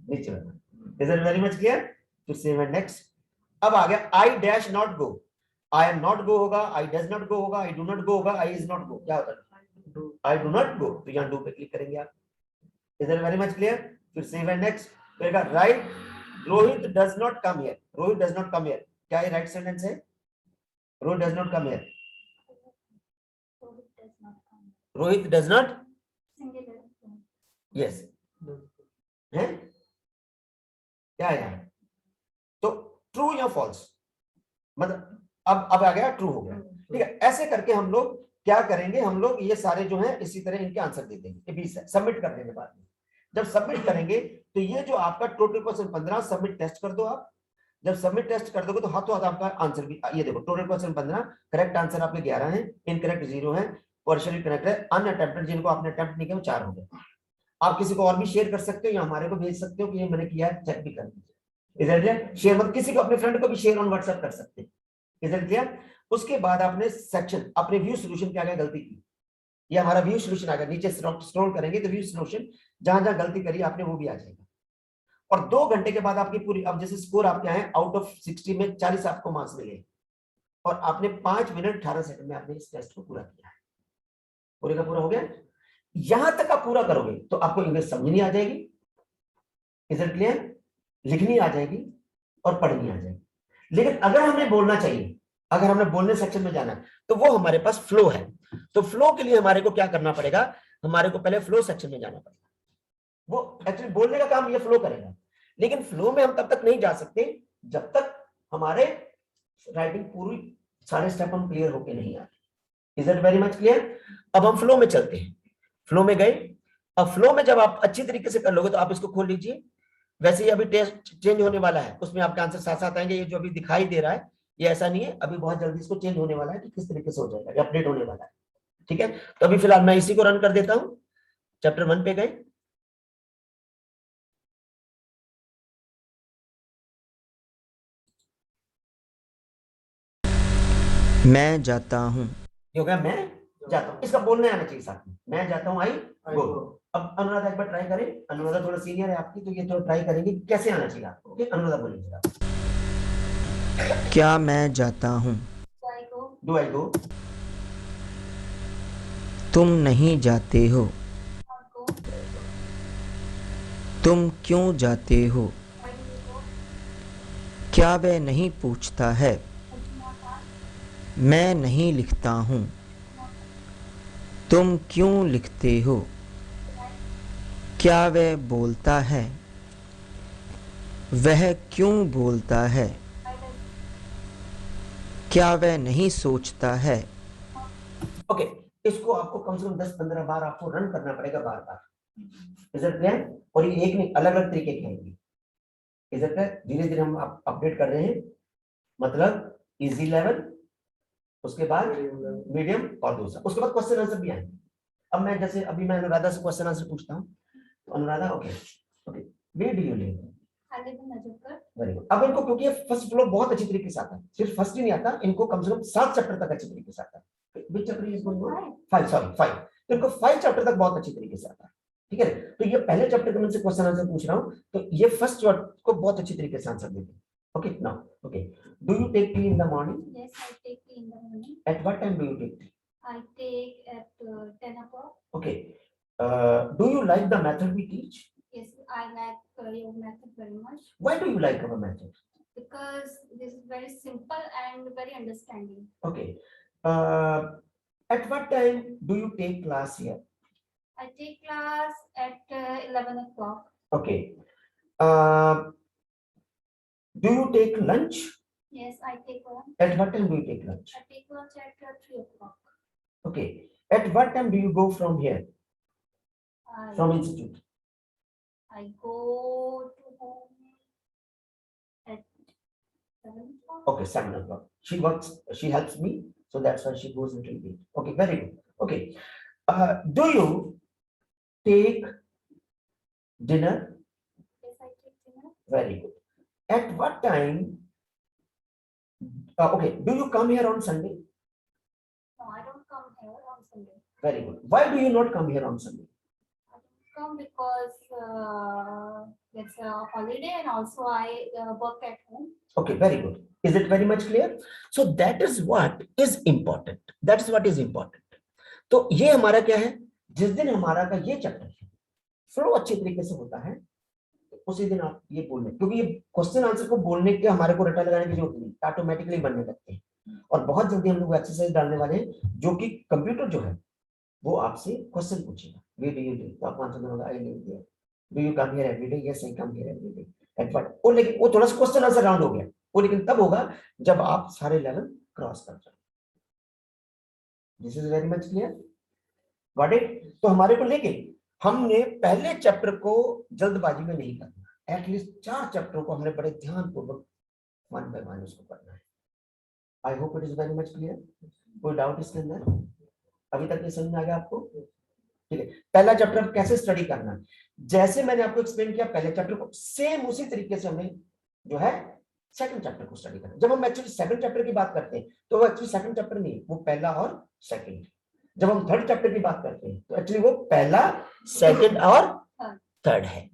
नीचे वाला। Is it very much clear? तो सेव एंड नेक्स्ट। अब आ गया I dash not go, I am not go होगा, आई डज नॉट गो होगा, आई डू नॉट गो होगा, आई इज नॉट गो, क्या होता है? आई डू नॉट गो, तो यहाँ डू पे क्लिक करेंगे आप। Is it very much clear? फिर save and next. Right Rohit does not come here, Rohit does not come here, क्या ये राइट सेंटेंस है? Rohit does not come here, Rohit does not, Singular. Yes है क्या आएगा, तो ट्रू या फॉल्स, मतलब अब आ गया ट्रू हो गया, ठीक है। ऐसे करके हम लोग क्या करेंगे, हम लोग ये सारे जो है इसी तरह इनके आंसर दे देंगे 20 है, सबमिट कर देंगे बाद में। जब सबमिट करेंगे तो ये जो आपका टोटल क्वेश्चन 15 सबमिट टेस्ट कर दो आप। जब सबमिट टेस्ट कर दोगे तो हाथों हाथ आपका आंसर भी, ये देखो टोटल क्वेश्चन 15, करेक्ट आंसर आपके 11 है, इनकरेक्ट 0 है, पार्शियली करेक्ट है, अनअटेम्प्टेड जिनको आपने अटेम्प्ट नहीं किया वो 4 हो गए। आप किसी को और भी शेयर कर सकते हो या हमारे को भेज सकते हो कि ये मैंने किया है, चेक भी कर लीजिए। Is it clear? शेयर मत, किसी को अपने फ्रेंड को भी शेयर ऑन व्हाट्सएप कर सकते हैं। Is it clear? उसके बाद आपने सेक्शन अपने व्यू सॉल्यूशन क्या गलती की, ये हमारा व्यू सॉल्यूशन आ गया, नीचे स्क्रॉल करेंगे तो व्यू सॉल्यूशन जहां जहां गलती करी आपने वो भी आ जाएगा। और 2 घंटे के बाद आपकी पूरी, अब जैसे स्कोर आपके आए आउट ऑफ 60 में 40 आपको मार्क्स मिले और आपने 5 मिनट 18 सेकंड में आपने इस टेस्ट को पूरा किया है, पूरे का पूरा हो गया। यहां तक आप पूरा करोगे तो आपको इंग्लिश समझनी आ जाएगी, इज इट क्लियर, लिखनी आ जाएगी और पढ़नी आ जाएगी। लेकिन अगर हमें बोलना चाहिए, अगर हमने बोलने सेक्शन में जाना है तो वो हमारे पास फ्लो है। तो फ्लो के लिए हमारे को क्या करना पड़ेगा, हमारे को पहले फ्लो सेक्शन में जाना पड़ेगा। वो एक्चुअली बोलने का काम ये फ्लो करेगा, लेकिन फ्लो में हम तब तक नहीं जा सकते जब तक हमारे राइटिंग पूरी सारे स्टेप हम क्लियर होके नहीं आते। Is it very much clear? अब हम फ्लो में चलते हैं, फ्लो में गए। अब फ्लो में जब आप अच्छी तरीके से कर लोगे तो आप इसको खोल लीजिए। वैसे ही अभी टेस्ट चेंज होने वाला है, उसमें आपके आंसर साथ साथ आएंगे। ये जो अभी दिखाई दे रहा है ये ऐसा नहीं है, अभी बहुत जल्दी इसको चेंज होने वाला है कि किस तरीके से हो जाएगा, ये अपडेट होने वाला है, ठीक है। तो अभी फिलहाल मैं इसी को रन कर देता हूं। चैप्टर 1 पे गए, मैं जाता हूँ। ये हो गया मैं जाता हूं, इसका बोलने आना चाहिए साथ में, मैं जाता हूँ, आई गो। अब अनुराधा एक बार ट्राई करें, अनुराधा थोड़ा सीनियर है आपकी तो ये थोड़ा ट्राई करेंगे कि कैसे आना चाहिए आपको। ओके अनुराधा बोलिए जरा। क्या मैं जाता हूँ? Do I go? Do I go, तुम नहीं जाते हो। Not go? तुम क्यों जाते हो? Why do you go? क्या वह नहीं पूछता है? I do not ask. मैं नहीं लिखता हूँ। तुम क्यों लिखते हो? क्या वह बोलता है? वह क्यों बोलता है? Why does क्या वह नहीं सोचता है? ओके इसको आपको कम से कम 10-15 बार आपको रन करना पड़ेगा बार बार। Is it clear? और ये एक नहीं, अलग अलग तरीके के हैं। Is it clear? धीरे धीरे हम अपडेट कर रहे हैं, मतलब इजी लेवल, उसके बाद मीडियम और दूसरा, उसके बाद क्वेश्चन आंसर भी आएंगे। अब मैं जैसे अभी मैं अनुराधा से क्वेश्चन आंसर पूछता हूँ, तो Anuradha okay okay where do you live? I live in Najafgarh? Very good. अब इनको क्योंकि फर्स्ट फ्लो बहुत अच्छी तरीके से आता है, सिर्फ फर्स्ट ही नहीं आता, इनको कम से कम 7 चैप्टर तक अच्छी तरीके से आता है। विच chapter is going on? 5 sorry 5। तो इनको 5 चैप्टर तक बहुत अच्छी तरीके से आता है, ठीक है। तो ये पहले चैप्टर का मैं से क्वेश्चन आंसर पूछ रहा हूँ, तो ये फर्स्ट चैप्टर को बहुत अच्छी तरीके से आंसर देते हैं। Okay now okay, do you take tea in the morning? Yes, I take tea in the morning. At what time do you take tea? I take at 10 o'clock. Okay, do you like the method we teach? Yes, I like your method very much why do you like our method? because this is very simple and very understanding. Okay. At what time do you take class here? I take class at 11 o'clock. Okay. Do you take lunch? Yes, I take lunch. At what time do you take lunch? I take lunch at 3 o'clock. Okay. At what time do you go from here, from I, institute? I go to home at 7 o'clock. Okay, 7 o'clock. She works, she helps me, so that's why she goes a little late. Okay, very good. Okay. Do you take dinner? Yes, I take dinner. Very good. At what time? Okay, do you come here on Sunday? No, I don't come here on Sunday. Very good. Why do you not come here on Sunday? I don't come because it's a holiday and also I work at home. Okay, very good. Is it very much clear? So that is what is important. That is what is important. तो ये हमारा क्या है, जिस दिन हमारा का ये चैप्टर है फ्लो अच्छे तरीके से होता है, उसी दिन आप ये बोलने, क्योंकि ये क्वेश्चन आंसर को बोलने के हमारे को रटा लगाने की जरूरत नहीं, ऑटोमेटिकली बनने लगते हैं। और बहुत जल्दी हम लोग एक्सरसाइज डालने वाले हैं, जो कि कंप्यूटर जो है वो आपसे क्वेश्चन पूछेगा, वे डू यू लिव, तो आपको आंसर देना होगा I live there. Do you come here every day, yes I come here every day. At what, वो लेकिन वो थोड़ा सा क्वेश्चन आंसर राउंड हो गया, वो लेकिन तब होगा जब आप सारे लेवल क्रॉस कर जाओ। This is very much clear, got it. तो हमारे को लेकिन हमने पहले चैप्टर को जल्दबाजी में नहीं करना, एटलीस्ट 4 चैप्टरों को हमने बड़े ध्यानपूर्वक वन बाय वन उसको करना है। I hope it is very much clear. कोई डाउट इसके अंदर अभी तक ये समझ में आ गया आपको? ठीक है, पहला चैप्टर कैसे स्टडी करना है, जैसे मैंने आपको एक्सप्लेन किया पहले चैप्टर को, सेम उसी तरीके से हमें जो है सेकंड चैप्टर को स्टडी करना। जब हम एक्चुअली सेकंड चैप्टर की बात करते हैं तो वो एक्चुअली सेकंड चैप्टर नहीं, वो पहला और सेकंड। जब हम थर्ड चैप्टर की बात करते हैं तो एक्चुअली वो पहला, सेकंड और थर्ड है।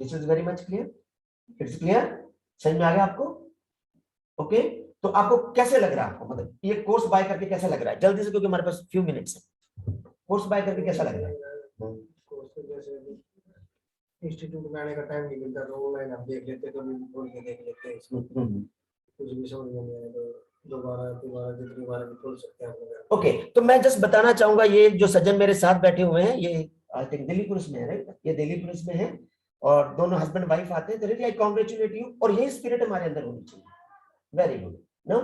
This is very much clear, it's clear, समझ में आ गया आपको? ओके, तो आपको कैसे लग रहा है, आपको मतलब ये कोर्स बाय करके कैसा लग रहा है, जल्दी से, क्योंकि हमारे पास फ्यू मिनट्स है। कोर्स बाय करके कैसा लग रहा है? कोर्स तो जैसे इंस्टीट्यूट में आने का टाइम नहीं मिलता, तो ऑनलाइन आप देख लेते, तो भी खोल के देख लेते हैं इसको, कुछ भी समझ में नहीं आया तो दोबारा जितनी बार भी खोल सकते हैं आप। ओके, तो मैं जस्ट बताना चाहूंगा, ये जो सज्जन मेरे साथ बैठे हुए हैं, ये आई थिंक दिल्ली पुलिस में है, राइट? ये दिल्ली पुलिस में है और दोनों हस्बैंड वाइफ आते हैं, तो रियली आई कांग्रेचुलेट यू, और यही स्पिरिट हमारे अंदर होनी चाहिए। Very good, no?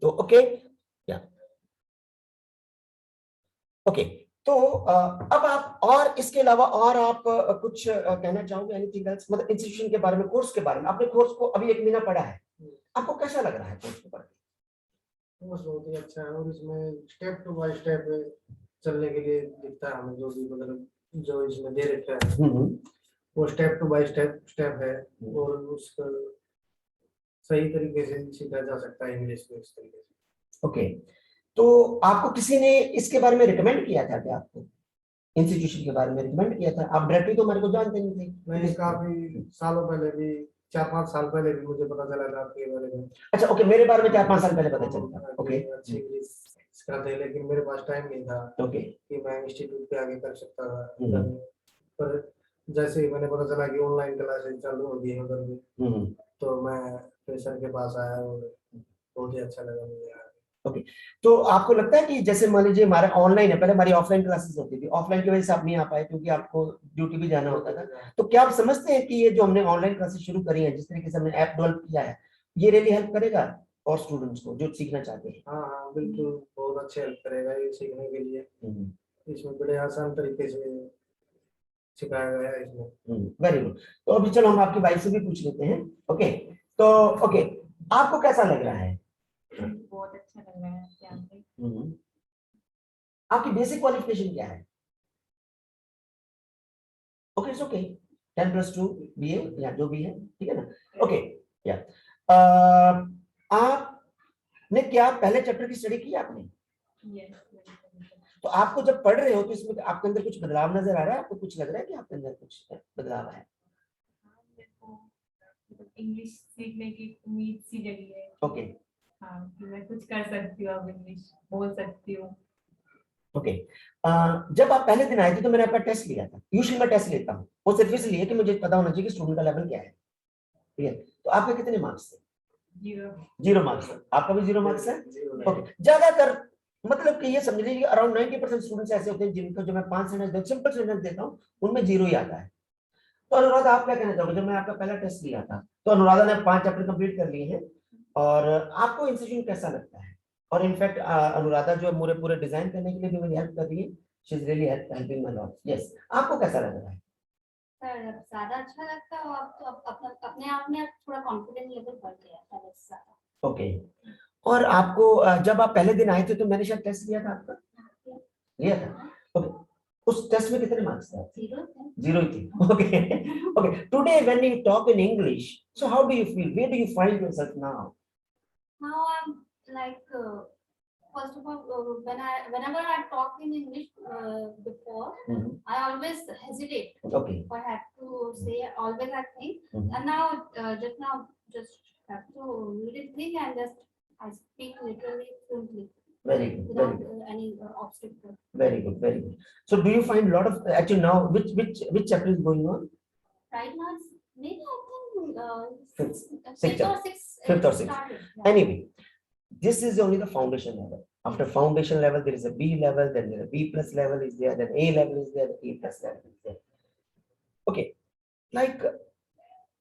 तो ओके, या ओके, तो अब आप और इसके अलावा और आप कुछ कहना चाहोगे, एनीथिंग एल्स, मतलब इंस्टीट्यूशन के बारे में, कोर्स के बारे में? आपने कोर्स को अभी 1 महीना पढ़ा है, आपको कैसा लग रहा है कोर्स को पढ़ के? कोर्स बहुत ही अच्छा है, और इसमें स्टेप टू बाय स्टेप चलने के लिए दिखता है हमें, जो भी मतलब जो इसमें दे रखा है वो स्टेप टू बाय स्टेप है, और उसको सही तरीके से सीखा जा सकता है इंग्लिश को इस तरीके से। ओके, तो आपको किसी ने इसके बारे में रिकमेंड किया था क्या, आपको इंस्टीट्यूशन के बारे में रिकमेंड किया था? आप डायरेक्टली तो हमारे को जानते नहीं थे। मैंने काफी सालों पहले भी, 4-5 साल पहले भी मुझे पता चला था आपके बारे में। अच्छा, ओके, मेरे बारे में 4-5 साल पहले पता चला था। ओके, अच्छी इंग्लिश सिखाते, लेकिन मेरे पास टाइम नहीं था ओके, कि मैं इंस्टीट्यूट पे आगे कर सकता था। पर जैसे ही मैंने पता चला कि ऑनलाइन क्लासेस चालू हो गई है उधर भी, तो मैं फिर सर के पास आया और बहुत ही अच्छा लगा मुझे। ओके, तो आपको लगता है कि जैसे मान लीजिए हमारा ऑनलाइन है, पहले हमारी ऑफलाइन क्लासेस होती थी, ऑफलाइन की वजह से आप नहीं आ पाए क्योंकि आपको ड्यूटी भी जाना होता था, तो क्या आप समझते हैं कि ये जो हमने ऑनलाइन क्लासेस शुरू करी है, जिस तरीके से हमने ऐप डेवलप किया है, ये रियली हेल्प करेगा और स्टूडेंट्स को जो सीखना चाहते हैं? हाँ बिल्कुल, बहुत अच्छे हेल्प करेगा ये सीखने के लिए। इसमें बड़े आसान तरीके से सिखाया गया है इसमें। वेरी गुड, तो अभी चलो हम आपकी वाइफ से भी पूछ लेते हैं। ओके, तो ओके, आपको कैसा लग रहा है? बहुत अच्छा लग रहा है यहाँ पे। आपकी बेसिक क्वालिफिकेशन क्या है? ओके, इट्स ओके, 10+2 BA या जो भी है, ठीक है ना? ओके, या आपने क्या पहले चैप्टर की स्टडी की आपने? Yes, तो आपको जब पढ़ रहे हो तो इसमें आपके अंदर कुछ बदलाव नजर आ रहा है? आपको कुछ लग रहा है कि आपके अंदर कुछ बदलाव है? इंग्लिश सीखने की उम्मीद सी जगी है। ओके, हाँ, कि मैं कुछ कर सकती हूँ, अब इंग्लिश बोल सकती हूँ। ओके, जब आप पहले दिन आए थे तो मैंने आपका टेस्ट लिया था। यूजुअली मैं टेस्ट लेता हूँ, वो सिर्फ इसलिए कि मुझे पता होना चाहिए कि स्टूडेंट का लेवल क्या है, ठीक है? तो आपके कितने मार्क्स थे? 0 मार्क्स। आपका भी 0 मार्क्स है? ओके, ज्यादातर मतलब कि ये समझ लीजिए अराउंड 90% स्टूडेंट्स ऐसे होते हैं जिनको जो मैं 5 सेंटेंस सिंपल सेंटेंस देता हूँ उनमें 0 ही आता है। तो अनुराधा, आप क्या कहना चाहोगे? जब मैं आपका पहला टेस्ट लिया था तो अनुराधा ने 5 चैप्टर कंप्लीट कर लिए हैं, और आपको इंस्टीट्यूशन कैसा लगता है? और इनफैक्ट अनुराधा जो है पूरे डिजाइन करने के लिए भी मेरी हेल्प कर रही है, she is really helping my lot. Yes, आपको कैसा लग रहा है? सर ज्यादा अच्छा लगता है, आप तो अपने आप में थोड़ा कॉन्फिडेंस लेवल बढ़ गया पहले से ज्यादा। ओके, और आपको जब आप पहले दिन आए थे तो मैंने शायद टेस्ट लिया था आपका, लिया था? ओके, उस टेस्ट में कितने मार्क्स थे? 0 ही थे। Okay, okay, today when you talk in English, so how do you feel, where do you find yourself now? Now I'm like first of all whenever I talk in English before, I always hesitate. Okay. What I have to say, always I think, and now just have to really think and just I speak literally fluently. Very good, Without very good. any obstacle. Very good, very good. So do you find a lot of actually now which chapter is going on? Right now, it's maybe I think Fifth or sixth. started. Yeah. Anyway, this is only the foundation level. After foundation level, there is a B level, then there is a B plus level is there, then A level is there, A plus level is there. Okay, like,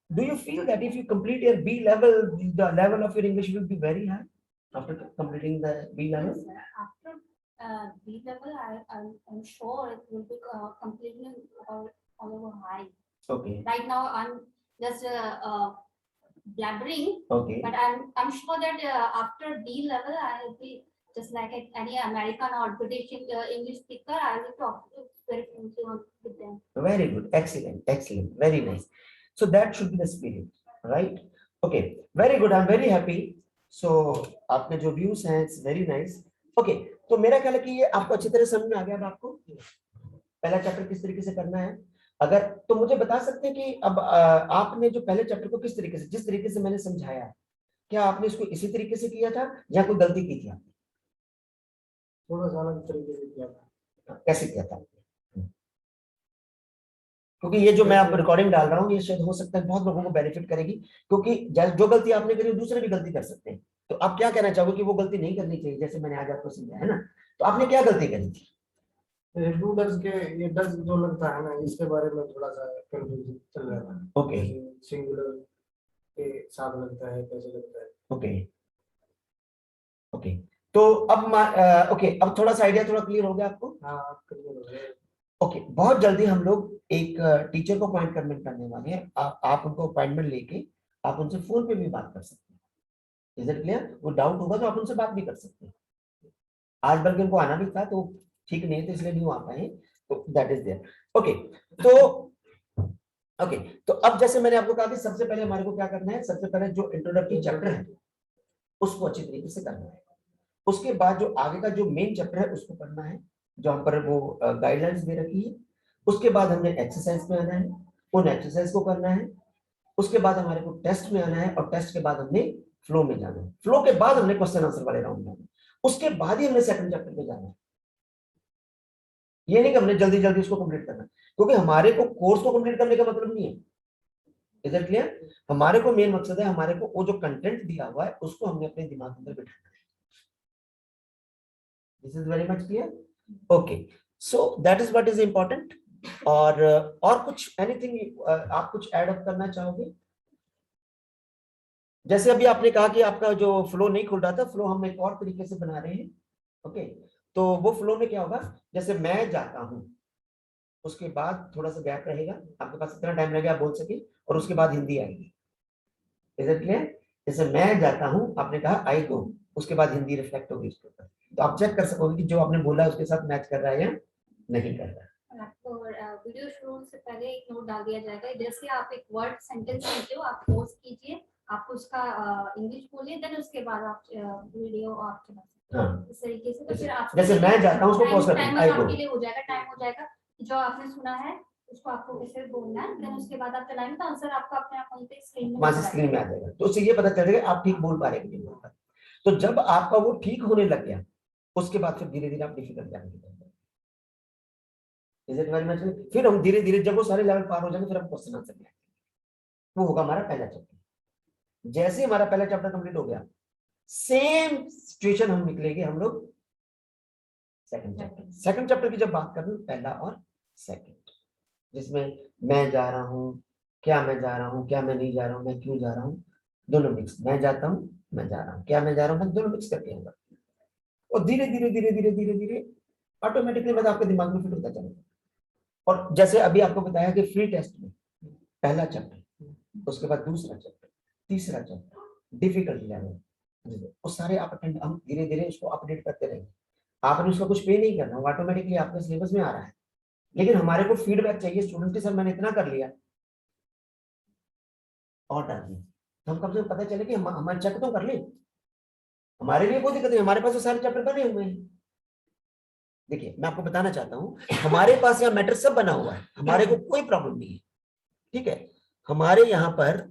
do you feel that if you complete your B level, the level of your English will be very high after completing the B level? Yes, sir. After B level, I'm sure it will be completely all over high. Okay, Right now, I'm just blabbering, okay, but I'm sure that after D level, I will be just like any American or British English speaker. I will talk very fluently with them. very good, excellent, excellent, very nice. So that should be the spirit, right? Okay, very good, I'm very happy. So आपके जो views हैं, it's very nice. Okay, तो मेरा ख्याल है कि ये आपको अच्छी तरह समझ में आ गया अब आपको पहला चैप्टर किस तरीके से करना है। अगर तो मुझे बता सकते हैं कि अब आपने जो पहले चैप्टर को किस तरीके से, जिस तरीके से मैंने समझाया, क्या आपने इसको इसी तरीके से किया था या कोई गलती की थी आपने? थोड़ा सा अलग तरीके से किया था। कैसे किया था? क्योंकि ये जो मैं आप रिकॉर्डिंग डाल रहा हूँ, ये शायद हो सकता है बहुत लोगों को बेनिफिट करेगी, क्योंकि जो गलती आपने करी दूसरे भी गलती कर सकते हैं। तो आप क्या कहना चाहोगे कि वो गलती नहीं करनी चाहिए, जैसे मैंने आज आपको समझाया ना, तो आपने क्या गलती करी थी? डूडल्स के ये डज जो लगता है ना, इसके बारे में थोड़ा सा कंफ्यूजन चल रहा था। ओके सिंगुलर के साथ लगता है, कैसे लगता है। ओके ओके, तो अब ओके, अब थोड़ा सा आइडिया थोड़ा क्लियर हो गया आपको? हाँ, क्लियर हो गया। ओके, बहुत जल्दी हम लोग एक टीचर को अपॉइंटमेंट करने वाले हैं। आप उनको अपॉइंटमेंट लेके आप उनसे फोन पे भी बात कर सकते हैं। Is it clear? वो डाउट होगा तो आप उनसे बात भी कर सकते हैं। आज बल्कि उनको आना भी था, तो ठीक नहीं है तो इसलिए नहीं आ पाए, तो दैट इज देयर। ओके, तो अब जैसे मैंने आपको कहा कि सबसे पहले हमारे को क्या करना है, सबसे पहले जो इंट्रोडक्टरी चैप्टर है उसको अच्छी तरीके से करना है। उसके बाद जो आगे का जो मेन चैप्टर है उसको पढ़ना है, जो हम पर वो गाइडलाइंस दे रखी है। उसके बाद हमने एक्सरसाइज में आना है, उन एक्सरसाइज को करना है। उसके बाद हमारे को टेस्ट में आना है, और टेस्ट के बाद हमने फ्लो में जाना है। फ्लो के बाद हमने क्वेश्चन आंसर वाले राउंड में आना है। उसके बाद ही हमने सेकंड चैप्टर पे जाना है। ये नहीं कि हमने जल्दी जल्दी उसको कंप्लीट करना, क्योंकि हमारे को कोर्स को कंप्लीट करने का मतलब नहीं है। Is it clear? हमारे को मेन मकसद है, हमारे को वो जो कंटेंट दिया हुआ है उसको हमने अपने दिमाग में बिठाना है। This is very much clear? Okay, so that is what is important. और कुछ एनीथिंग आप कुछ ऐड अप करना चाहोगे? जैसे अभी आपने कहा कि आपका जो फ्लो नहीं खुल रहा था, फ्लो हम एक और तरीके से बना रहे हैं। ओके, तो वो फ्लो में क्या होगा, जैसे मैं जाता हूं, उसके बाद थोड़ा सा गैप रहेगा, आपके पास इतना टाइम लगेगा आप बोल सके, और उसके बाद हिंदी आएगी। Is it clear? जैसे मैं जाता हूं, आपने कहा आई गो, उसके बाद हिंदी रिफ्लेक्ट होगी उसके ऊपर, तो आप चेक कर सकोगे कि जो आपने बोला है उसके साथ मैच कर रहा है या नहीं कर रहा है। आपको वीडियो शुरू से पहले एक नोट डाल दिया जाएगा। जैसे आप एक वर्ड सेंटेंस सुनते हो, आप पोस्ट कीजिए, आप उसका इंग्लिश बोलिए, देन उसके बाद आप वीडियो आप चला सकते हो। हाँ, इस तरीके से तो फिर आप जैसे मैं जाता हूं उसको पोस्ट करते हैं, आई गो। आपके लिए हो जाएगा, टाइम हो जाएगा, जो आपने सुना है उसको आपको कैसे बोलना है, देन उसके बाद आप चलाएंगे तो आंसर आपको अपने आप वहीं पे स्क्रीन में वहां से स्क्रीन में आ जाएगा, तो उससे ये पता चल जाएगा आप ठीक बोल पा रहे हैं कि नहीं बोल पा रहे। तो जब आपका वो ठीक होने लग गया, उसके बाद फिर धीरे धीरे आप डिफिकल्ट जाएंगे। फिर हम धीरे धीरे जब वो सारे लेवल पार हो जाएंगे, फिर हम क्वेश्चन आंसर में आएंगे। वो होगा हमारा पहला चैप्टर। जैसे हमारा पहला चैप्टर कंप्लीट हो गया, सेम सिचुएशन हम निकलेंगे हम लोग सेकंड चैप्टर। सेकंड चैप्टर की जब बात करूं, पहला और सेकंड, जिसमें मैं जा रहा हूं, क्या मैं जा रहा हूं, क्या मैं नहीं जा रहा हूं, मैं क्यों जा रहा हूं, दोनों मिक्स। मैं जाता हूं, मैं जा रहा हूं, क्या मैं जा रहा हूं, मैं दोनों मिक्स करके आऊंगा। और धीरे धीरे धीरे धीरे धीरे धीरे ऑटोमेटिकली मतलब आपके दिमाग में फिट होता चलेगा। और जैसे अभी आपको बताया कि फ्री टेस्ट में पहला चैप्टर, उसके बाद दूसरा चैप्टर, तीसरा चैप्टर, डिफिकल्ट लेवल, वो सारे आप अटेंड, हम धीरे धीरे उसको अपडेट करते रहेंगे। आपने उसका कुछ पे नहीं करना, वो ऑटोमेटिकली आपके सिलेबस में आ रहा है। लेकिन हमारे को फीडबैक चाहिए स्टूडेंट के, सर मैंने इतना कर लिया और डाल दिया, तो हम कम से कम पता चले कि हमारे चेक तो कर ले। हमारे लिए कोई दिक्कत नहीं, हमारे पास तो सारे चैप्टर बने हुए हैं। देखिए मैं आपको बताना चाहता हूं, हमारे पास यहाँ मैटर सब बना हुआ है, हमारे को कोई प्रॉब्लम नहीं है। ठीक है, हमारे यहाँ पर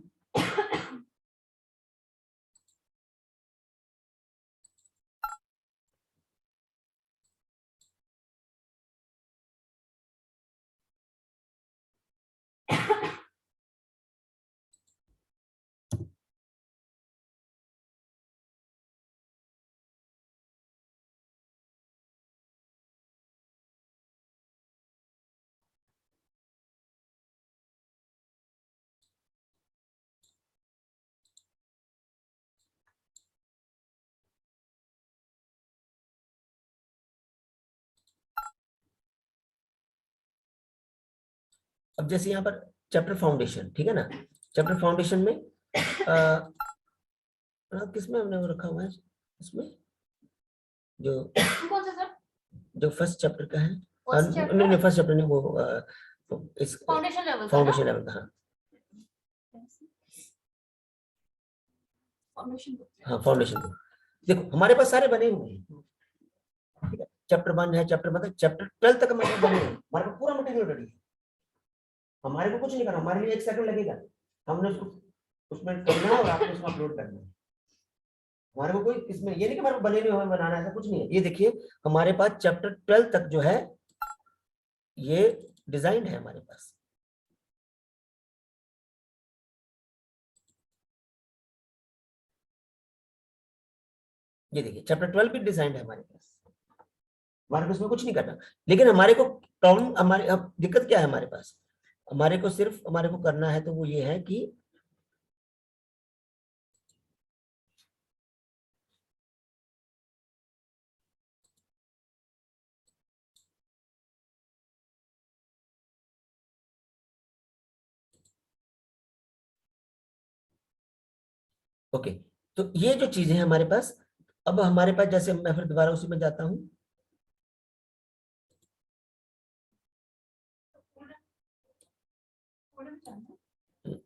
अब जैसे यहाँ पर चैप्टर फाउंडेशन, ठीक है ना, चैप्टर फाउंडेशन में किसमें हमने वो रखा हुआ है, इसमें जो कौन सा सर? जो फर्स्ट चैप्टर का है, फर्स्ट नहीं चैप्टर नहीं फर्स्ट चैप्टर नहीं, वो इस फाउंडेशन लेवल का ना? फाउंडेशन लेवल का, हाँ फाउंडेशन हाँ फाउंडेशन। देखो हमारे पास सारे बने हुए हैं, ठीक है, चैप्टर 1 है, चैप्टर मतलब चैप्टर 12 तक हमारे पास बने हैं, हमारे पास पूरा मटेरियल रेडी है, हमारे को कुछ नहीं करना, हमारे लिए 1 सेकंड लगेगा, हमने उसको उसमें करना है और आपको उसमें अपलोड करना है। हमारे को कोई इसमें ये नहीं कि हमारे को बने नहीं हुए बनाना है, ऐसा कुछ नहीं है। ये देखिए हमारे पास चैप्टर 12 तक जो है ये डिजाइन है हमारे पास। ये देखिए चैप्टर 12 भी डिजाइन है हमारे पास, हमारे को इसमें कुछ नहीं करना। लेकिन हमारे को प्रॉब्लम, हमारे अब दिक्कत क्या है हमारे पास, हमारे को सिर्फ हमारे को करना है तो वो ये है कि ओके, तो ये जो चीजें हैं हमारे पास, अब हमारे पास जैसे मैं फिर दोबारा उसी में जाता हूं,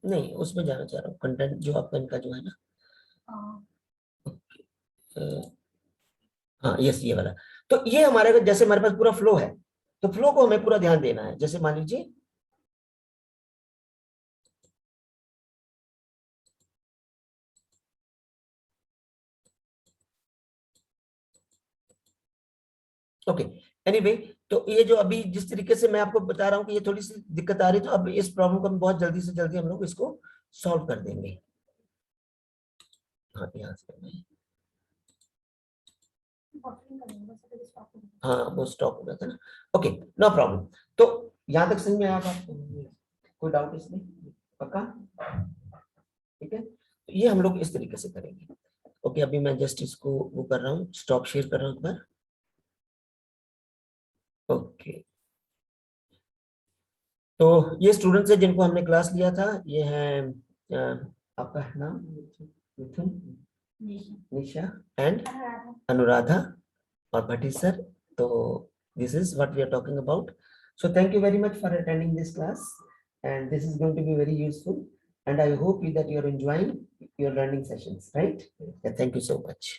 नहीं उसमें जाना चाह रहा हूँ, कंटेंट जो आपका इनका जो है ना, हाँ यस ये वाला। तो ये हमारे जैसे हमारे पास पूरा फ्लो है, तो फ्लो को हमें पूरा ध्यान देना है। जैसे मान लीजिए ओके, एनीवे तो ये जो अभी जिस तरीके से मैं आपको बता रहा हूँ कि ये थोड़ी सी दिक्कत आ रही है, तो अब इस प्रॉब्लम को हम बहुत जल्दी से जल्दी हम लोग इसको सॉल्व कर देंगे। हाँ यहाँ से करना है, हाँ वो स्टॉप हो गया था ना, ओके नो प्रॉब्लम। तो यहाँ तक समझ में आया आपको, कोई डाउट इसमें? पक्का? ठीक है, तो ये हम लोग इस तरीके से करेंगे। ओके अभी मैं जस्ट इसको वो कर रहा हूँ, स्टॉप शेयर कर रहा हूँ एक बार। ओके तो ये स्टूडेंट्स है जिनको हमने क्लास लिया था, ये है आपका नाम मिथुन, निशा एंड अनुराधा और भट्टी सर। तो this is what we are talking about. So thank you very much for attending this class, and this is going to be very useful, and I hope that you are enjoying your learning sessions, right? Yeah, thank you so much.